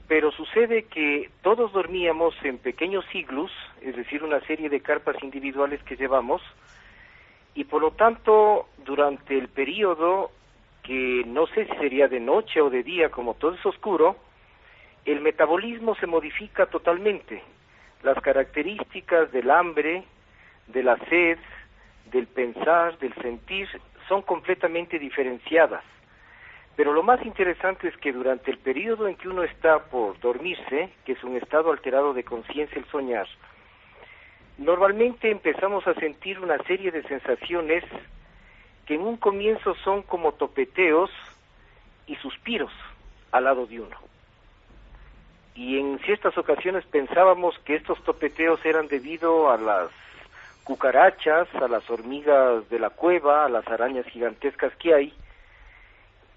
Pero sucede que todos dormíamos en pequeños iglús, es decir, una serie de carpas individuales que llevamos, y por lo tanto, durante el periodo, que no sé si sería de noche o de día, como todo es oscuro, el metabolismo se modifica totalmente. Las características del hambre, de la sed, del pensar, del sentir, son completamente diferenciadas. Pero lo más interesante es que durante el periodo en que uno está por dormirse, que es un estado alterado de conciencia, el soñar, normalmente empezamos a sentir una serie de sensaciones que en un comienzo son como topeteos y suspiros al lado de uno. Y en ciertas ocasiones pensábamos que estos topeteos eran debido a las cucarachas, a las hormigas de la cueva, a las arañas gigantescas que hay,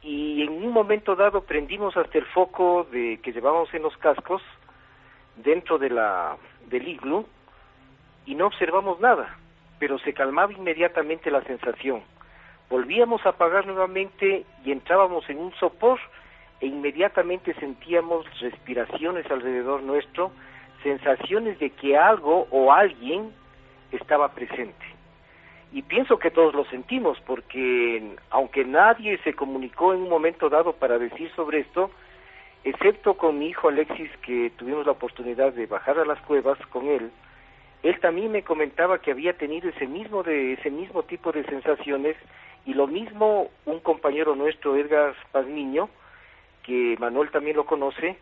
y en un momento dado prendimos hasta el foco que llevábamos en los cascos dentro del iglú y no observamos nada, pero se calmaba inmediatamente la sensación. Volvíamos a apagar nuevamente y entrábamos en un sopor e inmediatamente sentíamos respiraciones alrededor nuestro, sensaciones de que algo o alguien estaba presente. Y pienso que todos lo sentimos, porque aunque nadie se comunicó en un momento dado para decir sobre esto, excepto con mi hijo Alexis, que tuvimos la oportunidad de bajar a las cuevas con él también me comentaba que había tenido ese mismo tipo de sensaciones, y lo mismo un compañero nuestro, Edgar Pazmiño, que Manuel también lo conoce,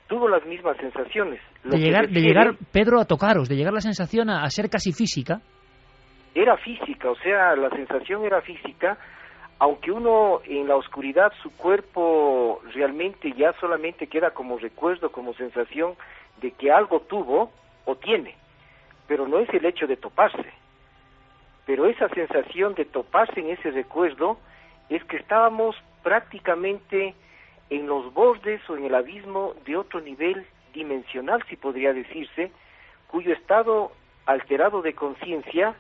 tuvo las mismas sensaciones. De llegar, Pedro, a tocaros, de llegar la sensación a ser casi física. Era física, o sea, la sensación era física, aunque uno en la oscuridad, su cuerpo realmente ya solamente queda como recuerdo, como sensación de que algo tuvo o tiene, pero no es el hecho de toparse. Pero esa sensación de toparse en ese recuerdo es que estábamos prácticamente en los bordes o en el abismo de otro nivel dimensional, si podría decirse, cuyo estado alterado de conciencia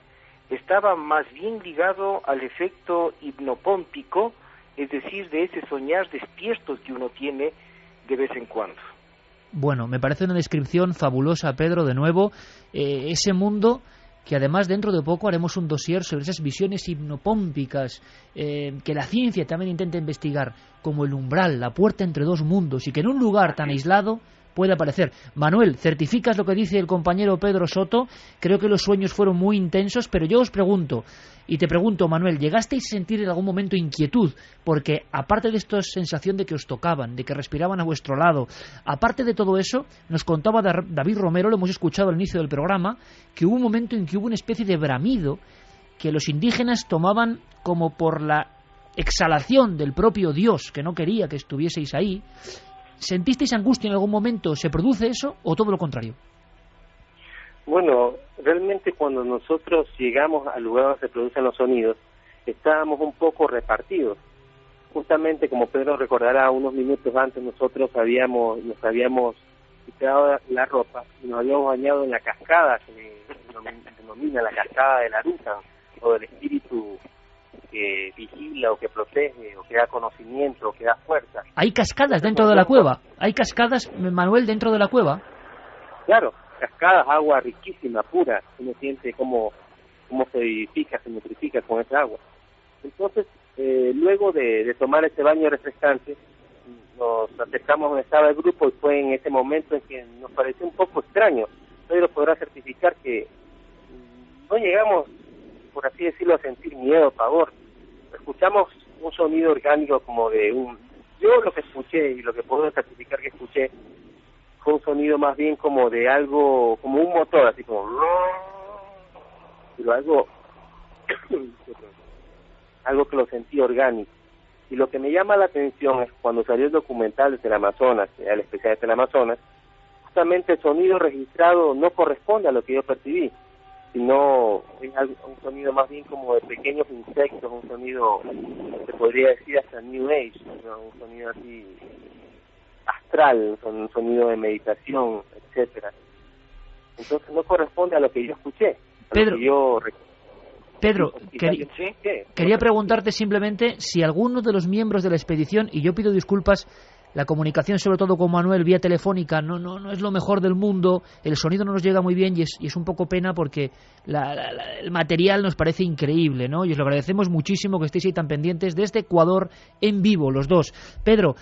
estaba más bien ligado al efecto hipnopómpico, es decir, de ese soñar despierto que uno tiene de vez en cuando. Bueno, me parece una descripción fabulosa, Pedro, de nuevo, ese mundo que además dentro de poco haremos un dossier sobre esas visiones hipnopómpicas que la ciencia también intenta investigar, como el umbral, la puerta entre dos mundos, y que en un lugar tan aislado puede aparecer. Manuel, certificas lo que dice el compañero Pedro Soto. Creo que los sueños fueron muy intensos, pero yo os pregunto, y te pregunto, Manuel, ¿llegasteis a sentir en algún momento inquietud? Porque aparte de esta sensación de que os tocaban, de que respiraban a vuestro lado, aparte de todo eso, nos contaba David Romero, lo hemos escuchado al inicio del programa, que hubo un momento en que hubo una especie de bramido que los indígenas tomaban como por la exhalación del propio Dios, que no quería que estuvieseis ahí. ¿Sentisteis angustia en algún momento? ¿Se produce eso o todo lo contrario? Bueno, realmente cuando nosotros llegamos al lugar donde se producen los sonidos, estábamos un poco repartidos. Justamente, como Pedro recordará, unos minutos antes nosotros nos habíamos quitado la ropa y nos habíamos bañado en la cascada que denomina la cascada de la Ruta, o del espíritu que vigila o que protege o que da conocimiento o que da fuerza. ¿Hay cascadas dentro de la cueva? ¿Hay cascadas, Manuel, dentro de la cueva? Claro, cascadas, agua riquísima, pura. Uno siente cómo se vivifica, se nutrifica con esa agua. Entonces, luego de tomar ese baño refrescante, nos acercamos donde estaba el grupo y fue en ese momento en que nos pareció un poco extraño. Pedro podrá certificar que no llegamos, por así decirlo, a sentir miedo, pavor. Escuchamos un sonido orgánico como de un... Yo lo que escuché y lo que puedo certificar que escuché fue un sonido más bien como de algo, como un motor, así como... Pero algo que lo sentí orgánico. Y lo que me llama la atención es cuando salió el documental de Teleamazonas, el especial de Teleamazonas, justamente el sonido registrado no corresponde a lo que yo percibí, sino es un sonido más bien como de pequeños insectos, un sonido, se podría decir hasta New Age, ¿no? Un sonido así astral, un sonido de meditación, etcétera. Entonces no corresponde a lo que yo escuché, Pedro, quería preguntarte simplemente si alguno de los miembros de la expedición, y yo pido disculpas, la comunicación sobre todo con Manuel vía telefónica no es lo mejor del mundo, el sonido no nos llega muy bien y es un poco pena porque el material nos parece increíble, ¿no? Y os lo agradecemos muchísimo que estéis ahí tan pendientes desde Ecuador en vivo, los dos. Pedro,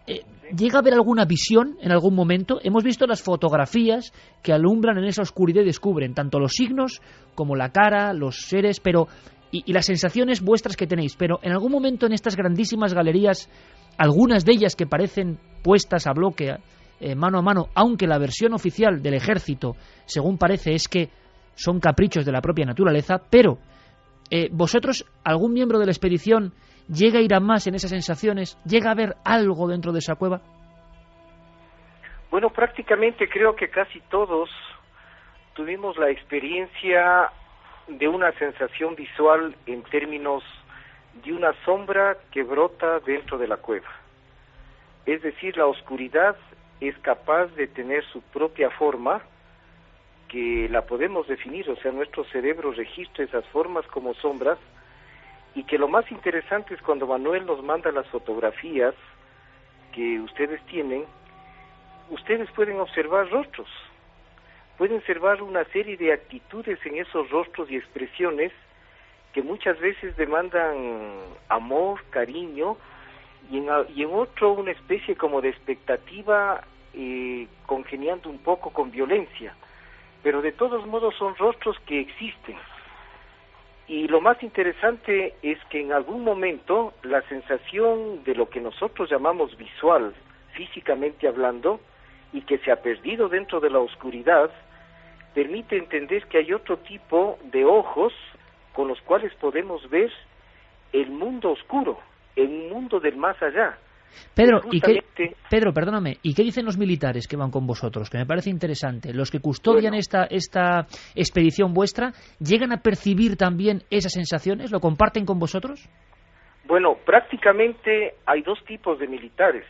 ¿llega a haber alguna visión en algún momento? Hemos visto las fotografías que alumbran en esa oscuridad y descubren tanto los signos como la cara, los seres, pero y las sensaciones vuestras que tenéis, pero en algún momento en estas grandísimas galerías, algunas de ellas que parecen puestas a bloque, mano a mano, aunque la versión oficial del ejército, según parece, es que son caprichos de la propia naturaleza, pero vosotros, algún miembro de la expedición, ¿llega a ir a más en esas sensaciones? ¿Llega a haber algo dentro de esa cueva? Bueno, prácticamente creo que casi todos tuvimos la experiencia de una sensación visual en términos de una sombra que brota dentro de la cueva. Es decir, la oscuridad es capaz de tener su propia forma, que la podemos definir, o sea, nuestro cerebro registra esas formas como sombras, y que lo más interesante es cuando Manuel nos manda las fotografías que ustedes tienen, ustedes pueden observar rostros, pueden observar una serie de actitudes en esos rostros y expresiones que muchas veces demandan amor, cariño, y en otro una especie como de expectativa congeniando un poco con violencia, pero de todos modos son rostros que existen. Y lo más interesante es que en algún momento la sensación de lo que nosotros llamamos visual, físicamente hablando, y que se ha perdido dentro de la oscuridad, permite entender que hay otro tipo de ojos con los cuales podemos ver el mundo oscuro, el mundo del más allá. Pedro, Pedro, perdóname, ¿y qué dicen los militares que van con vosotros? Que me parece interesante. Los que custodian esta expedición vuestra, ¿llegan a percibir también esas sensaciones? ¿Lo comparten con vosotros? Bueno, prácticamente hay dos tipos de militares.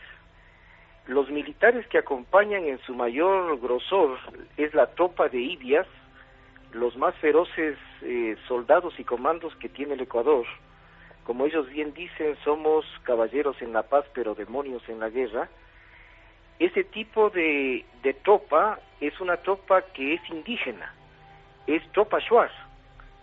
Los militares que acompañan en su mayor grosor es la tropa de Ibias, los más feroces soldados y comandos que tiene el Ecuador. Como ellos bien dicen, somos caballeros en la paz, pero demonios en la guerra. Ese tipo de tropa es una tropa que es indígena, es tropa shuar,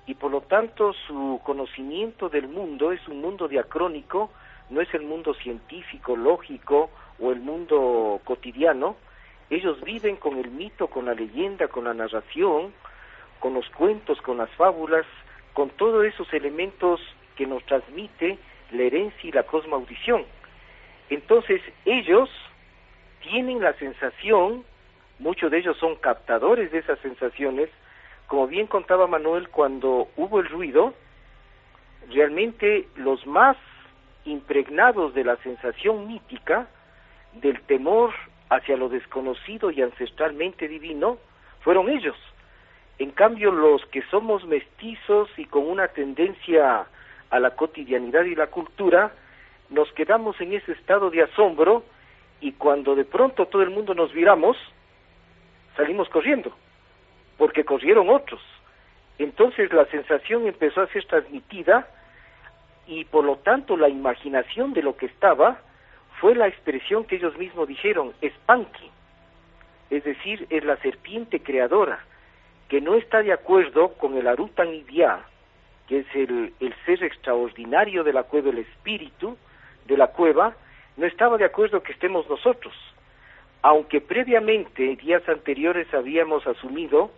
y por lo tanto su conocimiento del mundo es un mundo diacrónico, no es el mundo científico, lógico o el mundo cotidiano. Ellos viven con el mito, con la leyenda, con la narración, con los cuentos, con las fábulas, con todos esos elementos que nos transmite la herencia y la cosmoaudición. Entonces ellos tienen la sensación, muchos de ellos son captadores de esas sensaciones, como bien contaba Manuel, cuando hubo el ruido, realmente los más impregnados de la sensación mítica, del temor hacia lo desconocido y ancestralmente divino, fueron ellos. En cambio, los que somos mestizos y con una tendencia a la cotidianidad y la cultura, nos quedamos en ese estado de asombro y cuando de pronto todo el mundo nos viramos, salimos corriendo, porque corrieron otros. Entonces la sensación empezó a ser transmitida y por lo tanto la imaginación de lo que estaba fue la expresión que ellos mismos dijeron, es Panqui, es decir, es la serpiente creadora, que no está de acuerdo con el Arutan Idiá, que es el ser extraordinario de la cueva, el espíritu de la cueva, no estaba de acuerdo que estemos nosotros, aunque previamente, días anteriores, habíamos asumido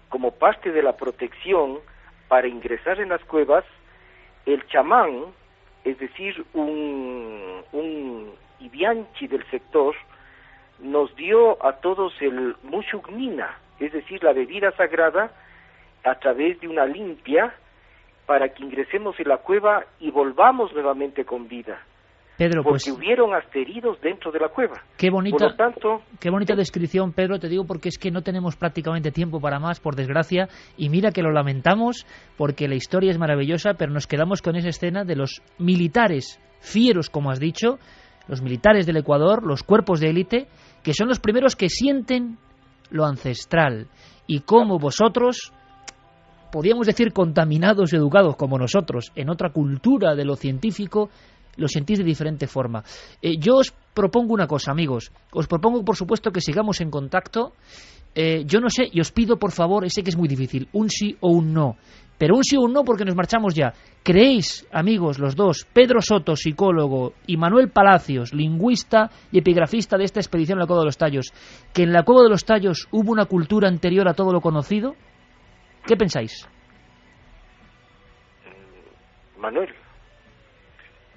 como parte de la protección para ingresar en las cuevas, el chamán, es decir, un Ibianchi del sector, nos dio a todos el Mushugnina, es decir, la bebida sagrada, a través de una limpia, para que ingresemos en la cueva y volvamos nuevamente con vida. Pedro, porque pues, hubieron hasta heridos dentro de la cueva. Qué bonita, por lo tanto, qué bonita descripción, Pedro, te digo porque es que no tenemos prácticamente tiempo para más, por desgracia, y mira que lo lamentamos porque la historia es maravillosa, pero nos quedamos con esa escena de los militares fieros, como has dicho, los militares del Ecuador, los cuerpos de élite, que son los primeros que sienten lo ancestral, y cómo vosotros, podríamos decir contaminados y educados como nosotros, en otra cultura de lo científico, lo sentís de diferente forma. Yo os propongo una cosa, amigos. Os propongo, por supuesto, que sigamos en contacto. Yo no sé, y os pido, por favor, sé que es muy difícil, un sí o un no. Pero un sí o un no porque nos marchamos ya. ¿Creéis, amigos, los dos, Pedro Soto, psicólogo, y Manuel Palacios, lingüista y epigrafista de esta expedición a la Cueva de los Tallos, que en la Cueva de los Tallos hubo una cultura anterior a todo lo conocido? ¿Qué pensáis? Manuel.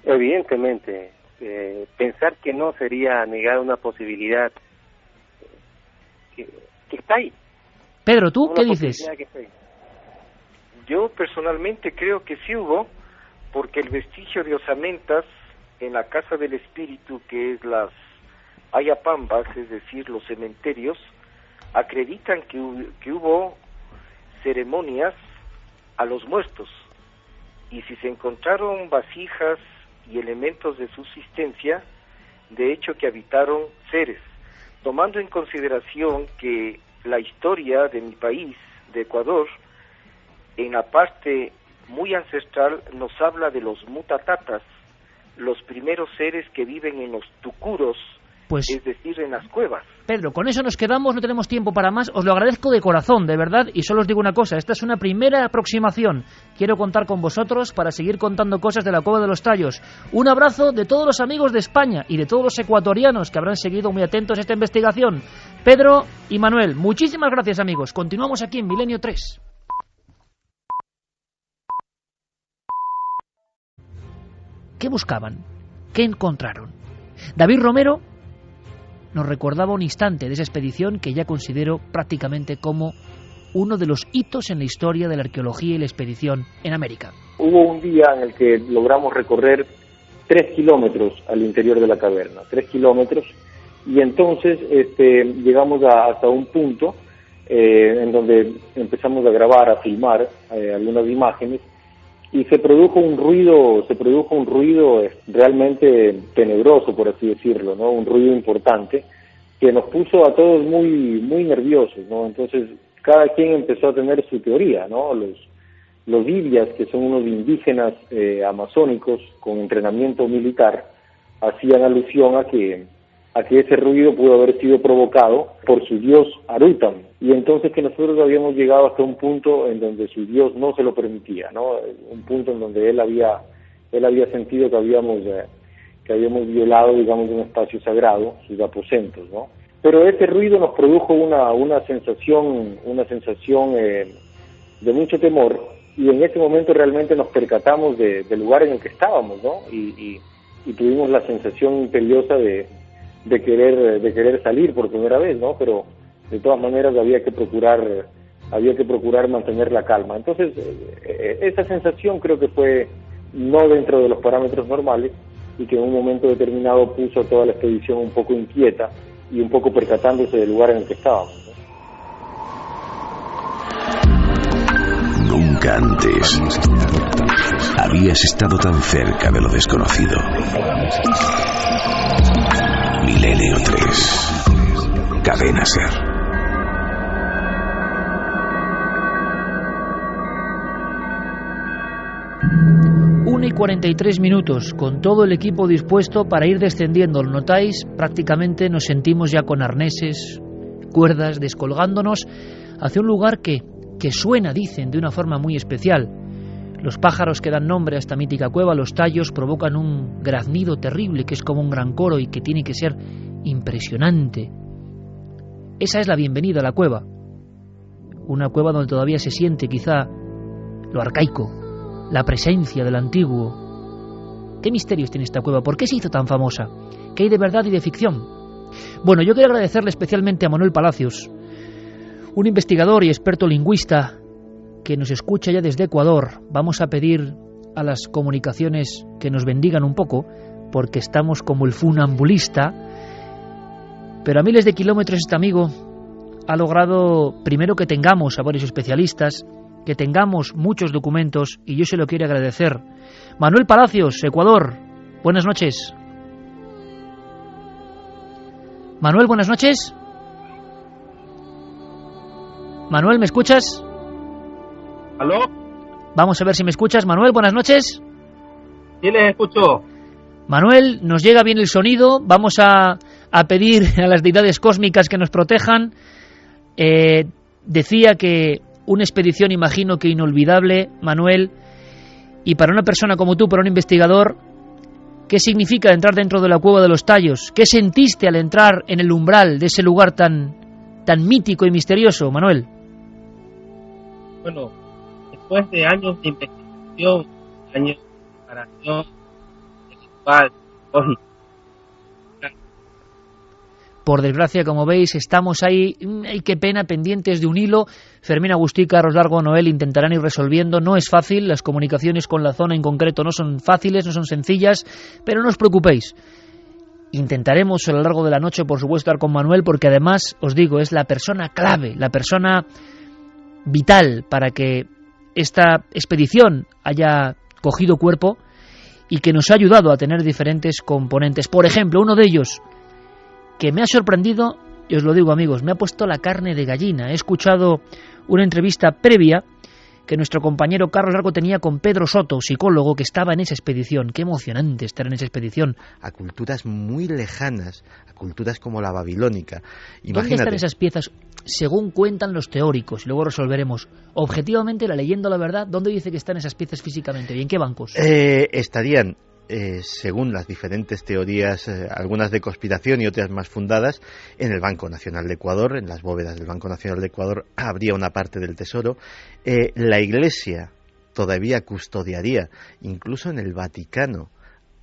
Evidentemente, pensar que no sería negar una posibilidad que está ahí. Pedro, ¿tú qué dices? Yo personalmente creo que sí hubo, porque el vestigio de osamentas en la Casa del Espíritu, que es las Ayapambas, es decir, los cementerios, acreditan que hubo ceremonias a los muertos, y si se encontraron vasijas y elementos de subsistencia, de hecho que habitaron seres, tomando en consideración que la historia de mi país, de Ecuador, en la parte muy ancestral nos habla de los mutatatas, los primeros seres que viven en los tucuros, pues, es decir, en las cuevas. Pedro, con eso nos quedamos, no tenemos tiempo para más, os lo agradezco de corazón, de verdad, y solo os digo una cosa, esta es una primera aproximación, quiero contar con vosotros para seguir contando cosas de la Cueva de los Tallos. Un abrazo de todos los amigos de España y de todos los ecuatorianos que habrán seguido muy atentos a esta investigación. Pedro y Manuel, muchísimas gracias, amigos, continuamos aquí en Milenio 3. ¿Qué buscaban? ¿Qué encontraron? David Romero nos recordaba un instante de esa expedición que ya considero prácticamente como uno de los hitos en la historia de la arqueología y la expedición en América. Hubo un día en el que logramos recorrer 3 kilómetros al interior de la caverna, 3 kilómetros, y entonces llegamos hasta un punto en donde empezamos a grabar, a filmar algunas imágenes, y se produjo un ruido realmente tenebroso, por así decirlo, ¿no? Un ruido importante que nos puso a todos muy nerviosos, ¿no? Entonces cada quien empezó a tener su teoría, ¿no? Los Ibias, que son unos indígenas amazónicos con entrenamiento militar, hacían alusión a que ese ruido pudo haber sido provocado por su dios Arutan, y entonces que nosotros habíamos llegado hasta un punto en donde su dios no se lo permitía, ¿no? Un punto en donde él había sentido que habíamos violado, digamos, un espacio sagrado, sus aposentos, ¿no? Pero ese ruido nos produjo una sensación de mucho temor, y en ese momento realmente nos percatamos del lugar en el que estábamos, ¿no? Y tuvimos la sensación imperiosa de querer salir por primera vez, ¿no? Pero de todas maneras había que procurar mantener la calma. Entonces esa sensación creo que fue no dentro de los parámetros normales, y que en un momento determinado puso a toda la expedición un poco inquieta y un poco percatándose del lugar en el que estábamos, ¿no? Nunca antes habías estado tan cerca de lo desconocido. Milenio 3. Cadena Ser. 1:43, con todo el equipo dispuesto para ir descendiendo. Lo notáis, prácticamente nos sentimos ya con arneses, cuerdas, descolgándonos hacia un lugar que suena, dicen, de una forma muy especial. Los pájaros que dan nombre a esta mítica cueva, los tallos, provocan un graznido terrible que es como un gran coro y que tiene que ser impresionante. Esa es la bienvenida a la cueva. Una cueva donde todavía se siente quizá lo arcaico, la presencia del antiguo. ¿Qué misterios tiene esta cueva? ¿Por qué se hizo tan famosa? ¿Qué hay de verdad y de ficción? Bueno, yo quiero agradecerle especialmente a Manuel Palacios, un investigador y experto lingüista que nos escucha ya desde Ecuador. Vamos a pedir a las comunicaciones que nos bendigan un poco, porque estamos como el funambulista. Pero a miles de kilómetros este amigo ha logrado, primero, que tengamos a varios especialistas, que tengamos muchos documentos, y yo se lo quiero agradecer. Manuel Palacios, Ecuador, buenas noches. Manuel, buenas noches. Manuel, ¿me escuchas? ¿Aló? Vamos a ver si me escuchas. Manuel, buenas noches. Sí, les escucho. Manuel, nos llega bien el sonido. Vamos a pedir a las deidades cósmicas que nos protejan. Decía que una expedición, imagino que inolvidable, Manuel, y para una persona como tú, para un investigador, ¿qué significa entrar dentro de la cueva de los tallos? ¿Qué sentiste al entrar en el umbral de ese lugar tan mítico y misterioso, Manuel? Bueno, después de años de investigación, años de preparación espiritual, lógica. Por desgracia, como veis, estamos ahí, ay, qué pena, pendientes de un hilo. Fermín Agustí, Carlos Largo, Noel intentarán ir resolviendo. No es fácil, las comunicaciones con la zona en concreto no son fáciles, no son sencillas, pero no os preocupéis. Intentaremos a lo largo de la noche, por supuesto, estar con Manuel, porque además, os digo, es la persona clave, la persona vital para que esta expedición haya cogido cuerpo y que nos ha ayudado a tener diferentes componentes. Por ejemplo, uno de ellos que me ha sorprendido, y os lo digo, amigos, me ha puesto la carne de gallina. He escuchado una entrevista previa que nuestro compañero Carlos Largo tenía con Pedro Soto, psicólogo que estaba en esa expedición. Qué emocionante estar en esa expedición. A culturas muy lejanas, a culturas como la babilónica. Imagínate. ¿Dónde están esas piezas? Según cuentan los teóricos, y luego resolveremos. Objetivamente, la leyenda, la verdad, ¿dónde dice que están esas piezas físicamente? ¿Y en qué bancos? Estarían, según las diferentes teorías, algunas de conspiración y otras más fundadas, en el Banco Nacional de Ecuador, en las bóvedas del Banco Nacional de Ecuador habría una parte del tesoro. La Iglesia todavía custodiaría, incluso en el Vaticano,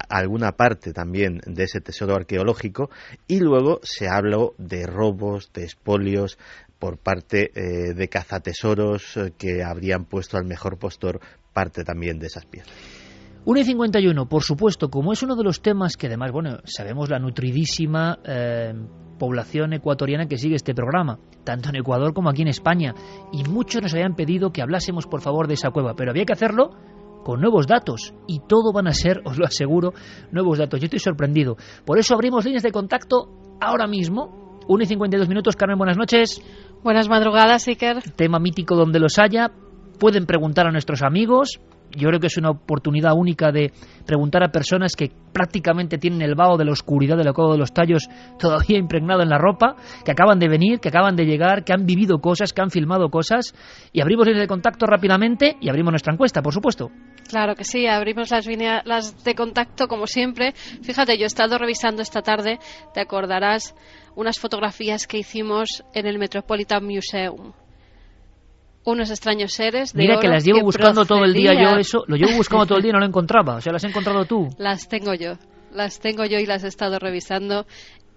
alguna parte también de ese tesoro arqueológico, y luego se habló de robos, de expolios por parte de cazatesoros que habrían puesto al mejor postor parte también de esas piezas. 1:51, por supuesto, como es uno de los temas que además, bueno, sabemos la nutridísima población ecuatoriana que sigue este programa, tanto en Ecuador como aquí en España, y muchos nos habían pedido que hablásemos, por favor, de esa cueva, pero había que hacerlo con nuevos datos, y todo van a ser, os lo aseguro, nuevos datos. Yo estoy sorprendido. Por eso abrimos líneas de contacto ahora mismo. 1:52, Carmen, buenas noches. Buenas madrugadas, Iker. Tema mítico donde los haya. Pueden preguntar a nuestros amigos. Yo creo que es una oportunidad única de preguntar a personas que prácticamente tienen el vaho de la oscuridad de la cueva de los tallos todavía impregnado en la ropa, que acaban de venir, que acaban de llegar, que han vivido cosas, que han filmado cosas. Y abrimos líneas de contacto rápidamente y abrimos nuestra encuesta, por supuesto. Claro que sí, abrimos las de contacto como siempre. Fíjate, yo he estado revisando esta tarde, te acordarás, unas fotografías que hicimos en el Metropolitan Museum. Unos extraños seres de Mira oro que las llevo que buscando todo el día procedían. yo, eso lo llevo buscando todo el día y no lo encontraba. O sea, las has encontrado tú. Las tengo yo y las he estado revisando,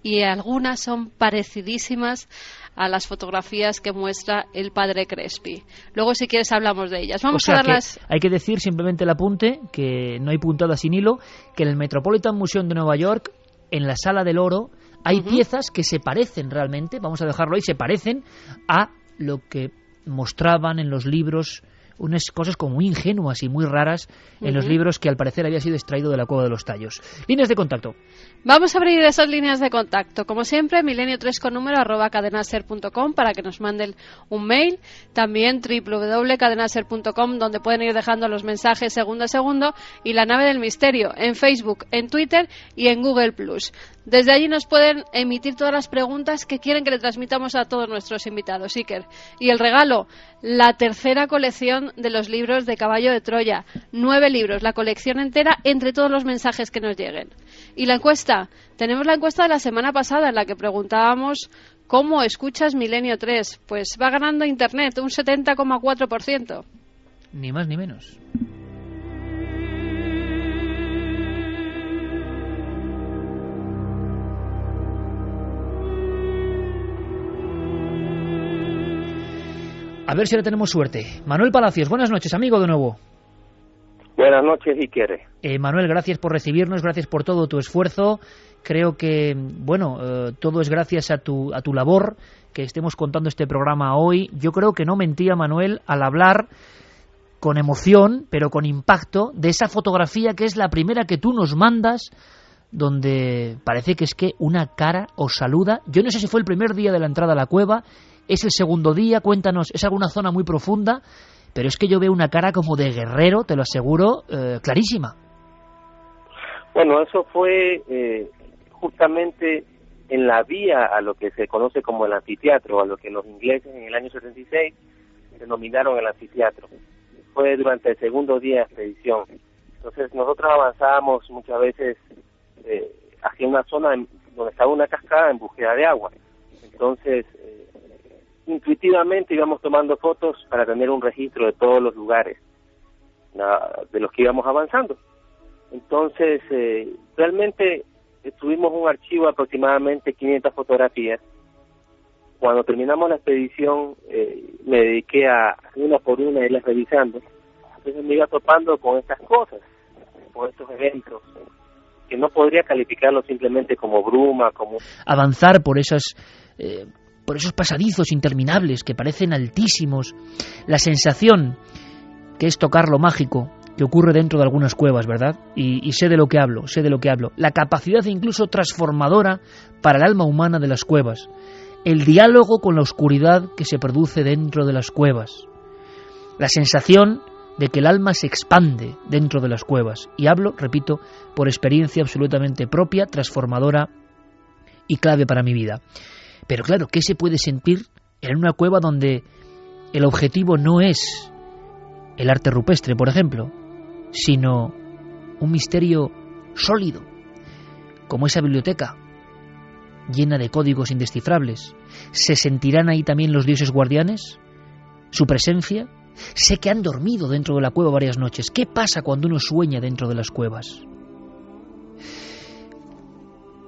y algunas son parecidísimas a las fotografías que muestra el padre Crespi. Luego, si quieres, hablamos de ellas. Vamos o sea, a darlas. Hay que decir simplemente el apunte, que no hay puntada sin hilo, que en el Metropolitan Museum de Nueva York, en la Sala del Oro, hay piezas que se parecen realmente, vamos a dejarlo ahí, se parecen a lo que mostraban en los libros unas cosas como muy ingenuas y muy raras en los libros que al parecer había sido extraído de la Cueva de los Tallos. Líneas de contacto. Vamos a abrir esas líneas de contacto. Como siempre, milenio3 con número @cadenaser.com para que nos manden un mail. También www.cadenaser.com, donde pueden ir dejando los mensajes segundo a segundo. Y La Nave del Misterio en Facebook, en Twitter y en Google+. Desde allí nos pueden emitir todas las preguntas que quieren que le transmitamos a todos nuestros invitados, Iker. Y el regalo, la tercera colección de los libros de Caballo de Troya. 9 libros, la colección entera, entre todos los mensajes que nos lleguen. Y la encuesta, tenemos la encuesta de la semana pasada en la que preguntábamos ¿cómo escuchas Milenio 3? Pues va ganando Internet, un 70,4%. Ni más ni menos. A ver si ahora tenemos suerte. Manuel Palacios, buenas noches, amigo de nuevo. Buenas noches, Iker. Manuel, gracias por recibirnos, gracias por todo tu esfuerzo. Creo que, todo es gracias a tu labor que estemos contando este programa hoy. Yo creo que no mentía, Manuel, al hablar con emoción, pero con impacto, de esa fotografía que es la primera que tú nos mandas, donde parece que es que una cara os saluda. Yo no sé si fue el primer día de la entrada a la cueva, es el segundo día, cuéntanos, es alguna zona muy profunda, pero es que yo veo una cara como de guerrero, te lo aseguro, clarísima. Bueno, eso fue justamente en la vía a lo que se conoce como el anfiteatro, a lo que los ingleses en el año 76 denominaron el anfiteatro. Fue durante el segundo día de expedición. Entonces nosotros avanzábamos muchas veces hacia una zona donde estaba una cascada en búsqueda de agua. Entonces, intuitivamente íbamos tomando fotos para tener un registro de todos los lugares de los que íbamos avanzando. Entonces, realmente tuvimos un archivo de aproximadamente 500 fotografías. Cuando terminamos la expedición, me dediqué a una por una irlas revisando. Entonces me iba topando con estas cosas, con estos eventos, que no podría calificarlo simplemente como bruma, como... Avanzar por esos pasadizos interminables que parecen altísimos, la sensación que es tocar lo mágico que ocurre dentro de algunas cuevas, ¿verdad? Y sé de lo que hablo, la capacidad incluso transformadora para el alma humana de las cuevas, el diálogo con la oscuridad que se produce dentro de las cuevas, la sensación de que el alma se expande dentro de las cuevas, y hablo, repito, por experiencia absolutamente propia, transformadora y clave para mi vida. Pero claro, ¿qué se puede sentir en una cueva donde el objetivo no es el arte rupestre, por ejemplo, sino un misterio sólido, como esa biblioteca, llena de códigos indescifrables? ¿Se sentirán ahí también los dioses guardianes? ¿Su presencia? Sé que han dormido dentro de la cueva varias noches. ¿Qué pasa cuando uno sueña dentro de las cuevas?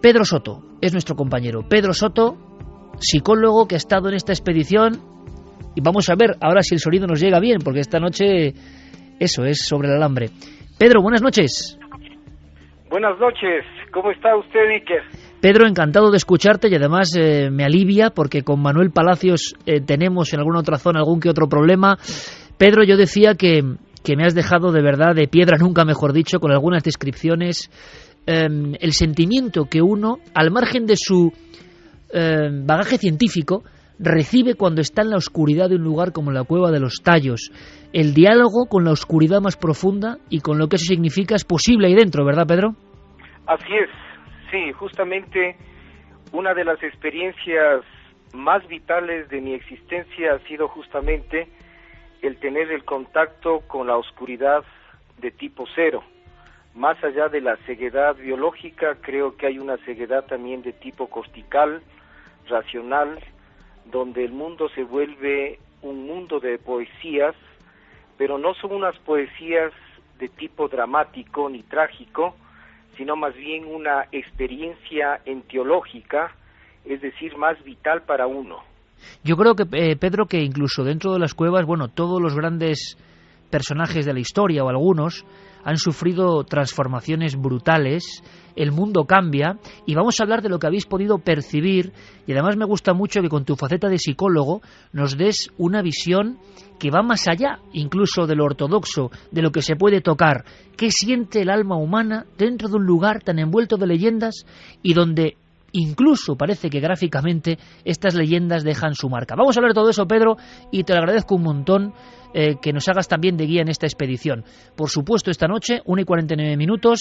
Pedro Soto es nuestro compañero. Pedro Soto, psicólogo que ha estado en esta expedición, y vamos a ver ahora si el sonido nos llega bien, porque esta noche eso es sobre el alambre. Pedro, buenas noches. Buenas noches, ¿cómo está usted, Iker? Pedro, encantado de escucharte, y además me alivia porque con Manuel Palacios tenemos en alguna otra zona algún que otro problema. Pedro, yo decía que me has dejado de verdad de piedra, nunca mejor dicho, con algunas descripciones, el sentimiento que uno, al margen de su bagaje científico, recibe cuando está en la oscuridad de un lugar como la Cueva de los Tallos. El diálogo con la oscuridad más profunda y con lo que eso significa es posible ahí dentro, ¿verdad, Pedro? Así es, sí, justamente una de las experiencias más vitales de mi existencia ha sido justamente el tener el contacto con la oscuridad de tipo cero. Más allá de la ceguedad biológica, creo que hay una ceguedad también de tipo cortical, racional, donde el mundo se vuelve un mundo de poesías, pero no son unas poesías de tipo dramático ni trágico, sino más bien una experiencia entiológica, es decir, más vital para uno. Yo creo que, Pedro, que incluso dentro de las cuevas, bueno, todos los grandes personajes de la historia, o algunos, han sufrido transformaciones brutales, el mundo cambia, y vamos a hablar de lo que habéis podido percibir, y además me gusta mucho que con tu faceta de psicólogo nos des una visión que va más allá incluso de lo ortodoxo, de lo que se puede tocar. ¿Qué siente el alma humana dentro de un lugar tan envuelto de leyendas y donde incluso parece que gráficamente estas leyendas dejan su marca? Vamos a hablar de todo eso, Pedro, y te lo agradezco un montón que nos hagas también de guía en esta expedición. Por supuesto, esta noche, 1:49,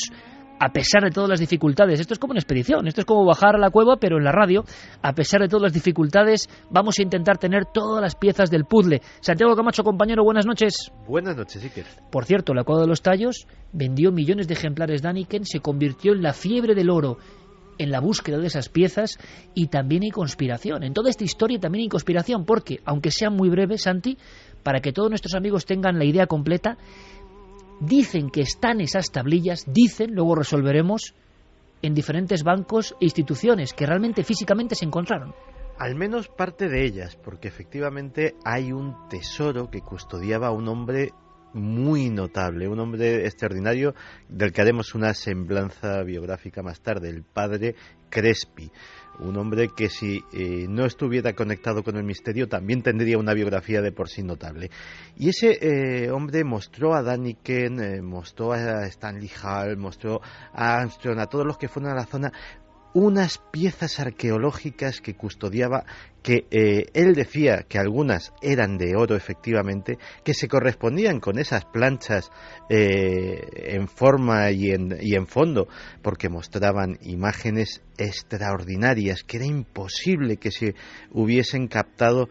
a pesar de todas las dificultades, esto es como una expedición, esto es como bajar a la cueva, pero en la radio, a pesar de todas las dificultades, vamos a intentar tener todas las piezas del puzzle. Santiago Camacho, compañero, buenas noches. Buenas noches, Iker. Por cierto, la Cueva de los Tallos vendió millones de ejemplares de Däniken, se convirtió en la fiebre del oro, en la búsqueda de esas piezas, y también hay conspiración. En toda esta historia también hay conspiración, porque, aunque sea muy breve, Santi, para que todos nuestros amigos tengan la idea completa, dicen que están esas tablillas, dicen, luego resolveremos, en diferentes bancos e instituciones que realmente físicamente se encontraron. Al menos parte de ellas, porque efectivamente hay un tesoro que custodiaba un hombre muy notable, un hombre extraordinario del que haremos una semblanza biográfica más tarde, el padre Crespi. Un hombre que si no estuviera conectado con el misterio también tendría una biografía de por sí notable. Y ese hombre mostró a Däniken, mostró a Stanley Hall, mostró a Armstrong, a todos los que fueron a la zona, unas piezas arqueológicas que custodiaba, que él decía que algunas eran de oro efectivamente, que se correspondían con esas planchas en forma y en fondo, porque mostraban imágenes extraordinarias que era imposible que se hubiesen captado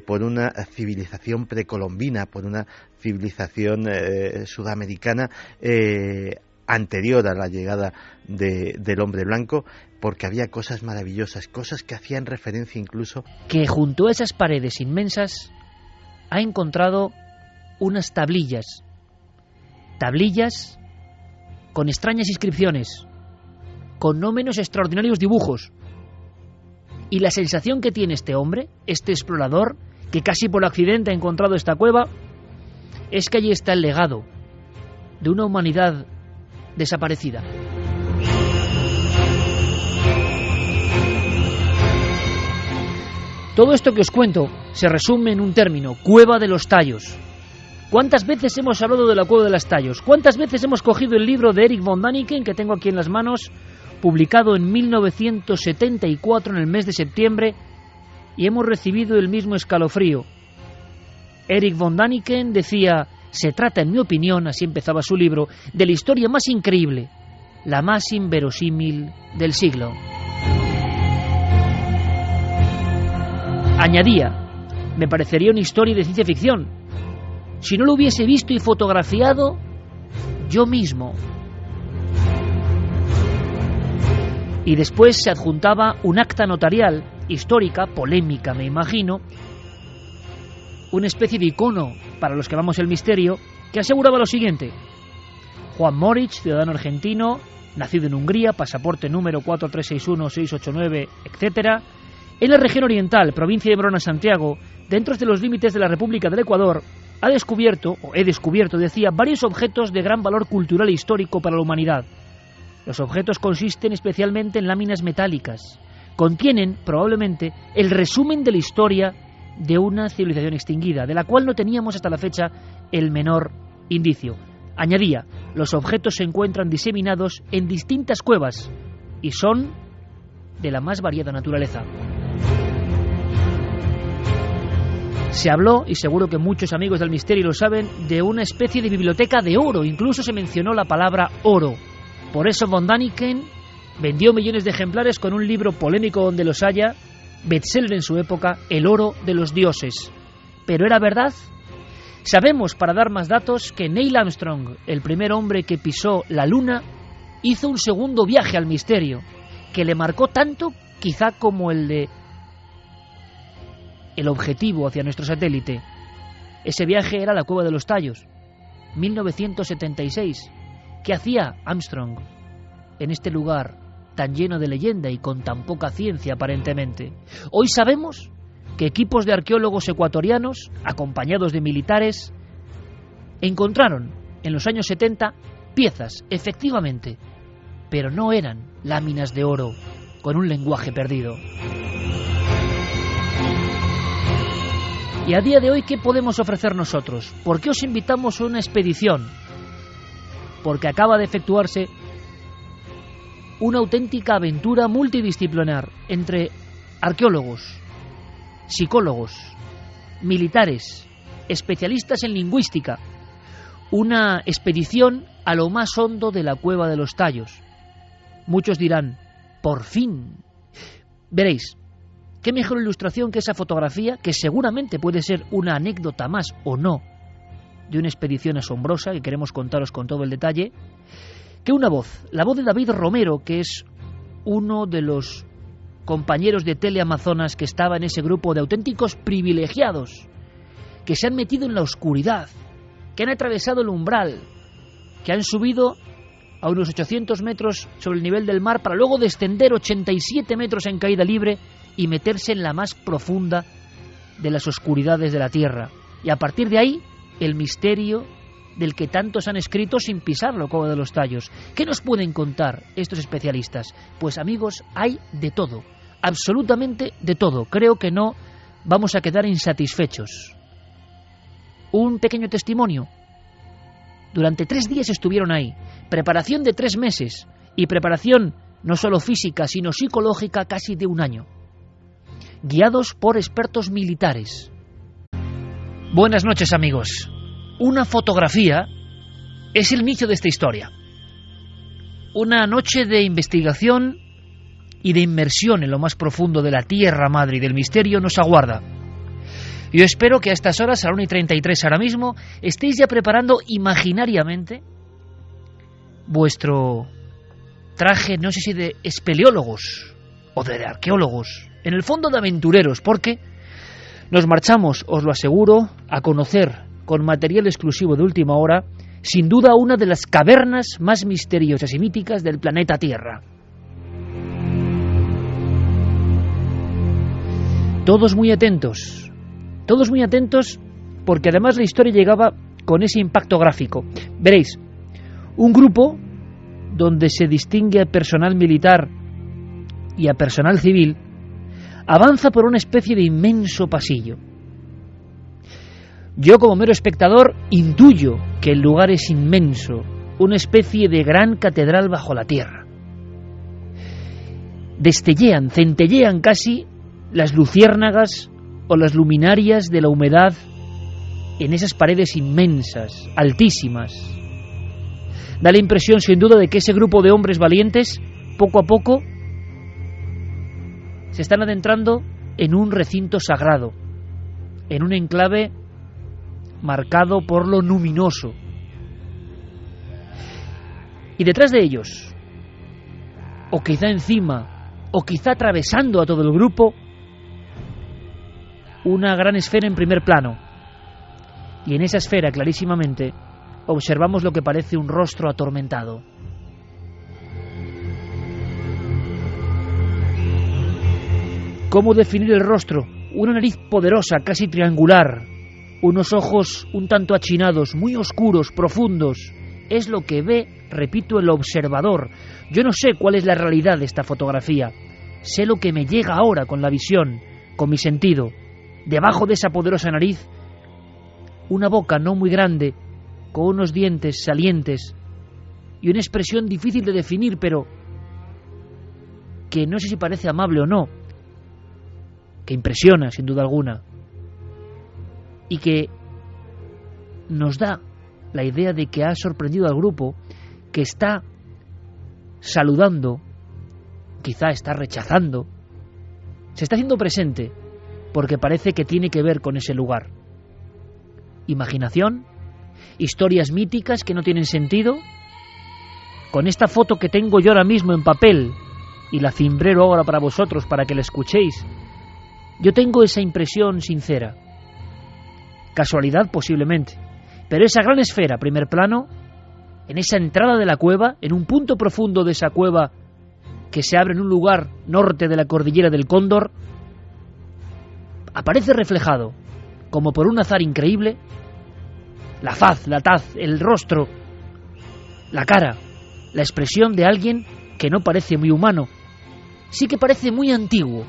por una civilización precolombina, por una civilización sudamericana anterior a la llegada del hombre blanco, porque había cosas maravillosas, cosas que hacían referencia incluso... Que junto a esas paredes inmensas ha encontrado unas tablillas con extrañas inscripciones, con no menos extraordinarios dibujos. Y la sensación que tiene este hombre, este explorador, que casi por accidente ha encontrado esta cueva, es que allí está el legado de una humanidad desaparecida. Todo esto que os cuento se resume en un término: Cueva de los Tallos. ¿Cuántas veces hemos hablado de la Cueva de los Tallos? ¿Cuántas veces hemos cogido el libro de Eric von Däniken, que tengo aquí en las manos, publicado en 1974 en el mes de septiembre, y hemos recibido el mismo escalofrío? Eric von Däniken decía: se trata, en mi opinión, así empezaba su libro, de la historia más increíble, la más inverosímil del siglo. Añadía: me parecería una historia de ciencia ficción si no lo hubiese visto y fotografiado yo mismo. Y después se adjuntaba un acta notarial, histórica, polémica, me imagino, una especie de icono para los que amamos el misterio, que aseguraba lo siguiente: Juan Moritz, ciudadano argentino, nacido en Hungría, pasaporte número 4361689, etc., en la región oriental, provincia de Morona, Santiago, dentro de los límites de la República del Ecuador, he descubierto, decía, varios objetos de gran valor cultural e histórico para la humanidad. Los objetos consisten especialmente en láminas metálicas. Contienen, probablemente, el resumen de la historia de una civilización extinguida, de la cual no teníamos hasta la fecha el menor indicio. Añadía: los objetos se encuentran diseminados en distintas cuevas y son de la más variada naturaleza. Se habló, y seguro que muchos amigos del misterio lo saben, de una especie de biblioteca de oro. Incluso se mencionó la palabra oro. Por eso von Däniken vendió millones de ejemplares con un libro polémico donde los haya, bestseller en su época, El oro de los dioses. ¿Pero era verdad? Sabemos, para dar más datos, que Neil Armstrong, el primer hombre que pisó la Luna, hizo un segundo viaje al misterio, que le marcó tanto, quizá como el objetivo hacia nuestro satélite. Ese viaje era la Cueva de los Tallos, 1976. ¿Qué hacía Armstrong en este lugar tan lleno de leyenda y con tan poca ciencia aparentemente? Hoy sabemos que equipos de arqueólogos ecuatorianos, acompañados de militares, encontraron en los años 70 piezas, efectivamente, pero no eran láminas de oro con un lenguaje perdido. Y a día de hoy, ¿qué podemos ofrecer nosotros? ¿Por qué os invitamos a una expedición? Porque acaba de efectuarse una auténtica aventura multidisciplinar entre arqueólogos, psicólogos, militares, especialistas en lingüística. Una expedición a lo más hondo de la Cueva de los Tallos. Muchos dirán, por fin. Veréis, qué mejor ilustración que esa fotografía, que seguramente puede ser una anécdota más o no, de una expedición asombrosa que queremos contaros con todo el detalle, que una voz, la voz de David Romero, que es uno de los compañeros de Teleamazonas que estaba en ese grupo de auténticos privilegiados, que se han metido en la oscuridad, que han atravesado el umbral, que han subido a unos 800 metros sobre el nivel del mar para luego descender 87 metros en caída libre y meterse en la más profunda de las oscuridades de la Tierra. Y a partir de ahí, el misterio del que tantos han escrito sin pisar la Cueva de los Tallos. ¿Qué nos pueden contar estos especialistas? Pues amigos, hay de todo, absolutamente de todo. Creo que no vamos a quedar insatisfechos. Un pequeño testimonio. Durante 3 días estuvieron ahí. Preparación de 3 meses. Y preparación no solo física, sino psicológica casi de 1 año. Guiados por expertos militares. Buenas noches, amigos. Una fotografía es el inicio de esta historia. Una noche de investigación y de inmersión en lo más profundo de la Tierra Madre y del misterio nos aguarda. Yo espero que a estas horas, a la 1:33 ahora mismo, estéis ya preparando imaginariamente vuestro traje, no sé si de espeleólogos o de arqueólogos, en el fondo de aventureros, porque nos marchamos, os lo aseguro, a conocer con material exclusivo de última hora, sin duda una de las cavernas más misteriosas y míticas del planeta Tierra. Todos muy atentos porque además la historia llegaba con ese impacto gráfico. Veréis, un grupo donde se distingue a personal militar y a personal civil avanza por una especie de inmenso pasillo. Yo, como mero espectador, intuyo que el lugar es inmenso, una especie de gran catedral bajo la tierra. Destellean, centellean casi las luciérnagas o las luminarias de la humedad en esas paredes inmensas, altísimas. Da la impresión, sin duda, de que ese grupo de hombres valientes, poco a poco, se están adentrando en un recinto sagrado, en un enclave marcado por lo luminoso. Y detrás de ellos, o quizá encima, o quizá atravesando a todo el grupo, una gran esfera en primer plano. Y en esa esfera, clarísimamente, observamos lo que parece un rostro atormentado. ¿Cómo definir el rostro? Una nariz poderosa, casi triangular, unos ojos un tanto achinados, muy oscuros, profundos. Es lo que ve, repito, el observador. Yo no sé cuál es la realidad de esta fotografía. Sé lo que me llega ahora con la visión, con mi sentido. Debajo de esa poderosa nariz, una boca no muy grande, con unos dientes salientes y una expresión difícil de definir, pero que no sé si parece amable o no, que impresiona sin duda alguna y que nos da la idea de que ha sorprendido al grupo, que está saludando, quizá está rechazando, se está haciendo presente porque parece que tiene que ver con ese lugar. Imaginación, historias míticas que no tienen sentido. Con esta foto que tengo yo ahora mismo en papel y la cimbrero ahora para vosotros para que la escuchéis, yo tengo esa impresión sincera. Casualidad posiblemente, pero esa gran esfera, primer plano, en esa entrada de la cueva, en un punto profundo de esa cueva que se abre en un lugar norte de la cordillera del Cóndor, aparece reflejado, como por un azar increíble, la faz, la taz, el rostro, la cara, la expresión de alguien que no parece muy humano, sí que parece muy antiguo,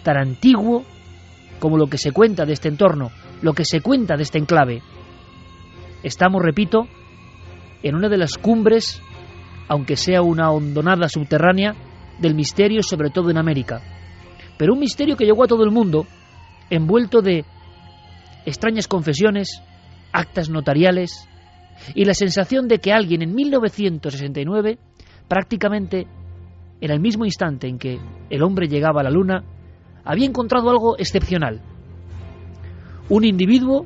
tan antiguo como lo que se cuenta de este entorno, lo que se cuenta de este enclave. Estamos, repito, en una de las cumbres, aunque sea una hondonada subterránea, del misterio, sobre todo en América. Pero un misterio que llegó a todo el mundo, envuelto de extrañas confesiones, actas notariales y la sensación de que alguien en 1969, prácticamente en el mismo instante en que el hombre llegaba a la Luna, había encontrado algo excepcional. Un individuo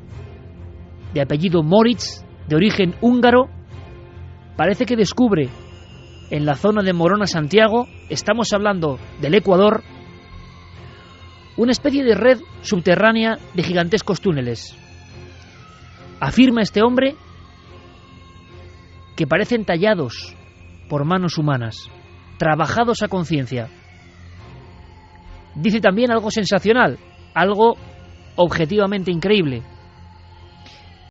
de apellido Moritz, de origen húngaro, parece que descubre en la zona de Morona, Santiago, estamos hablando del Ecuador, una especie de red subterránea de gigantescos túneles. Afirma este hombre que parecen tallados por manos humanas, trabajados a conciencia. Dice también algo sensacional, algo objetivamente increíble.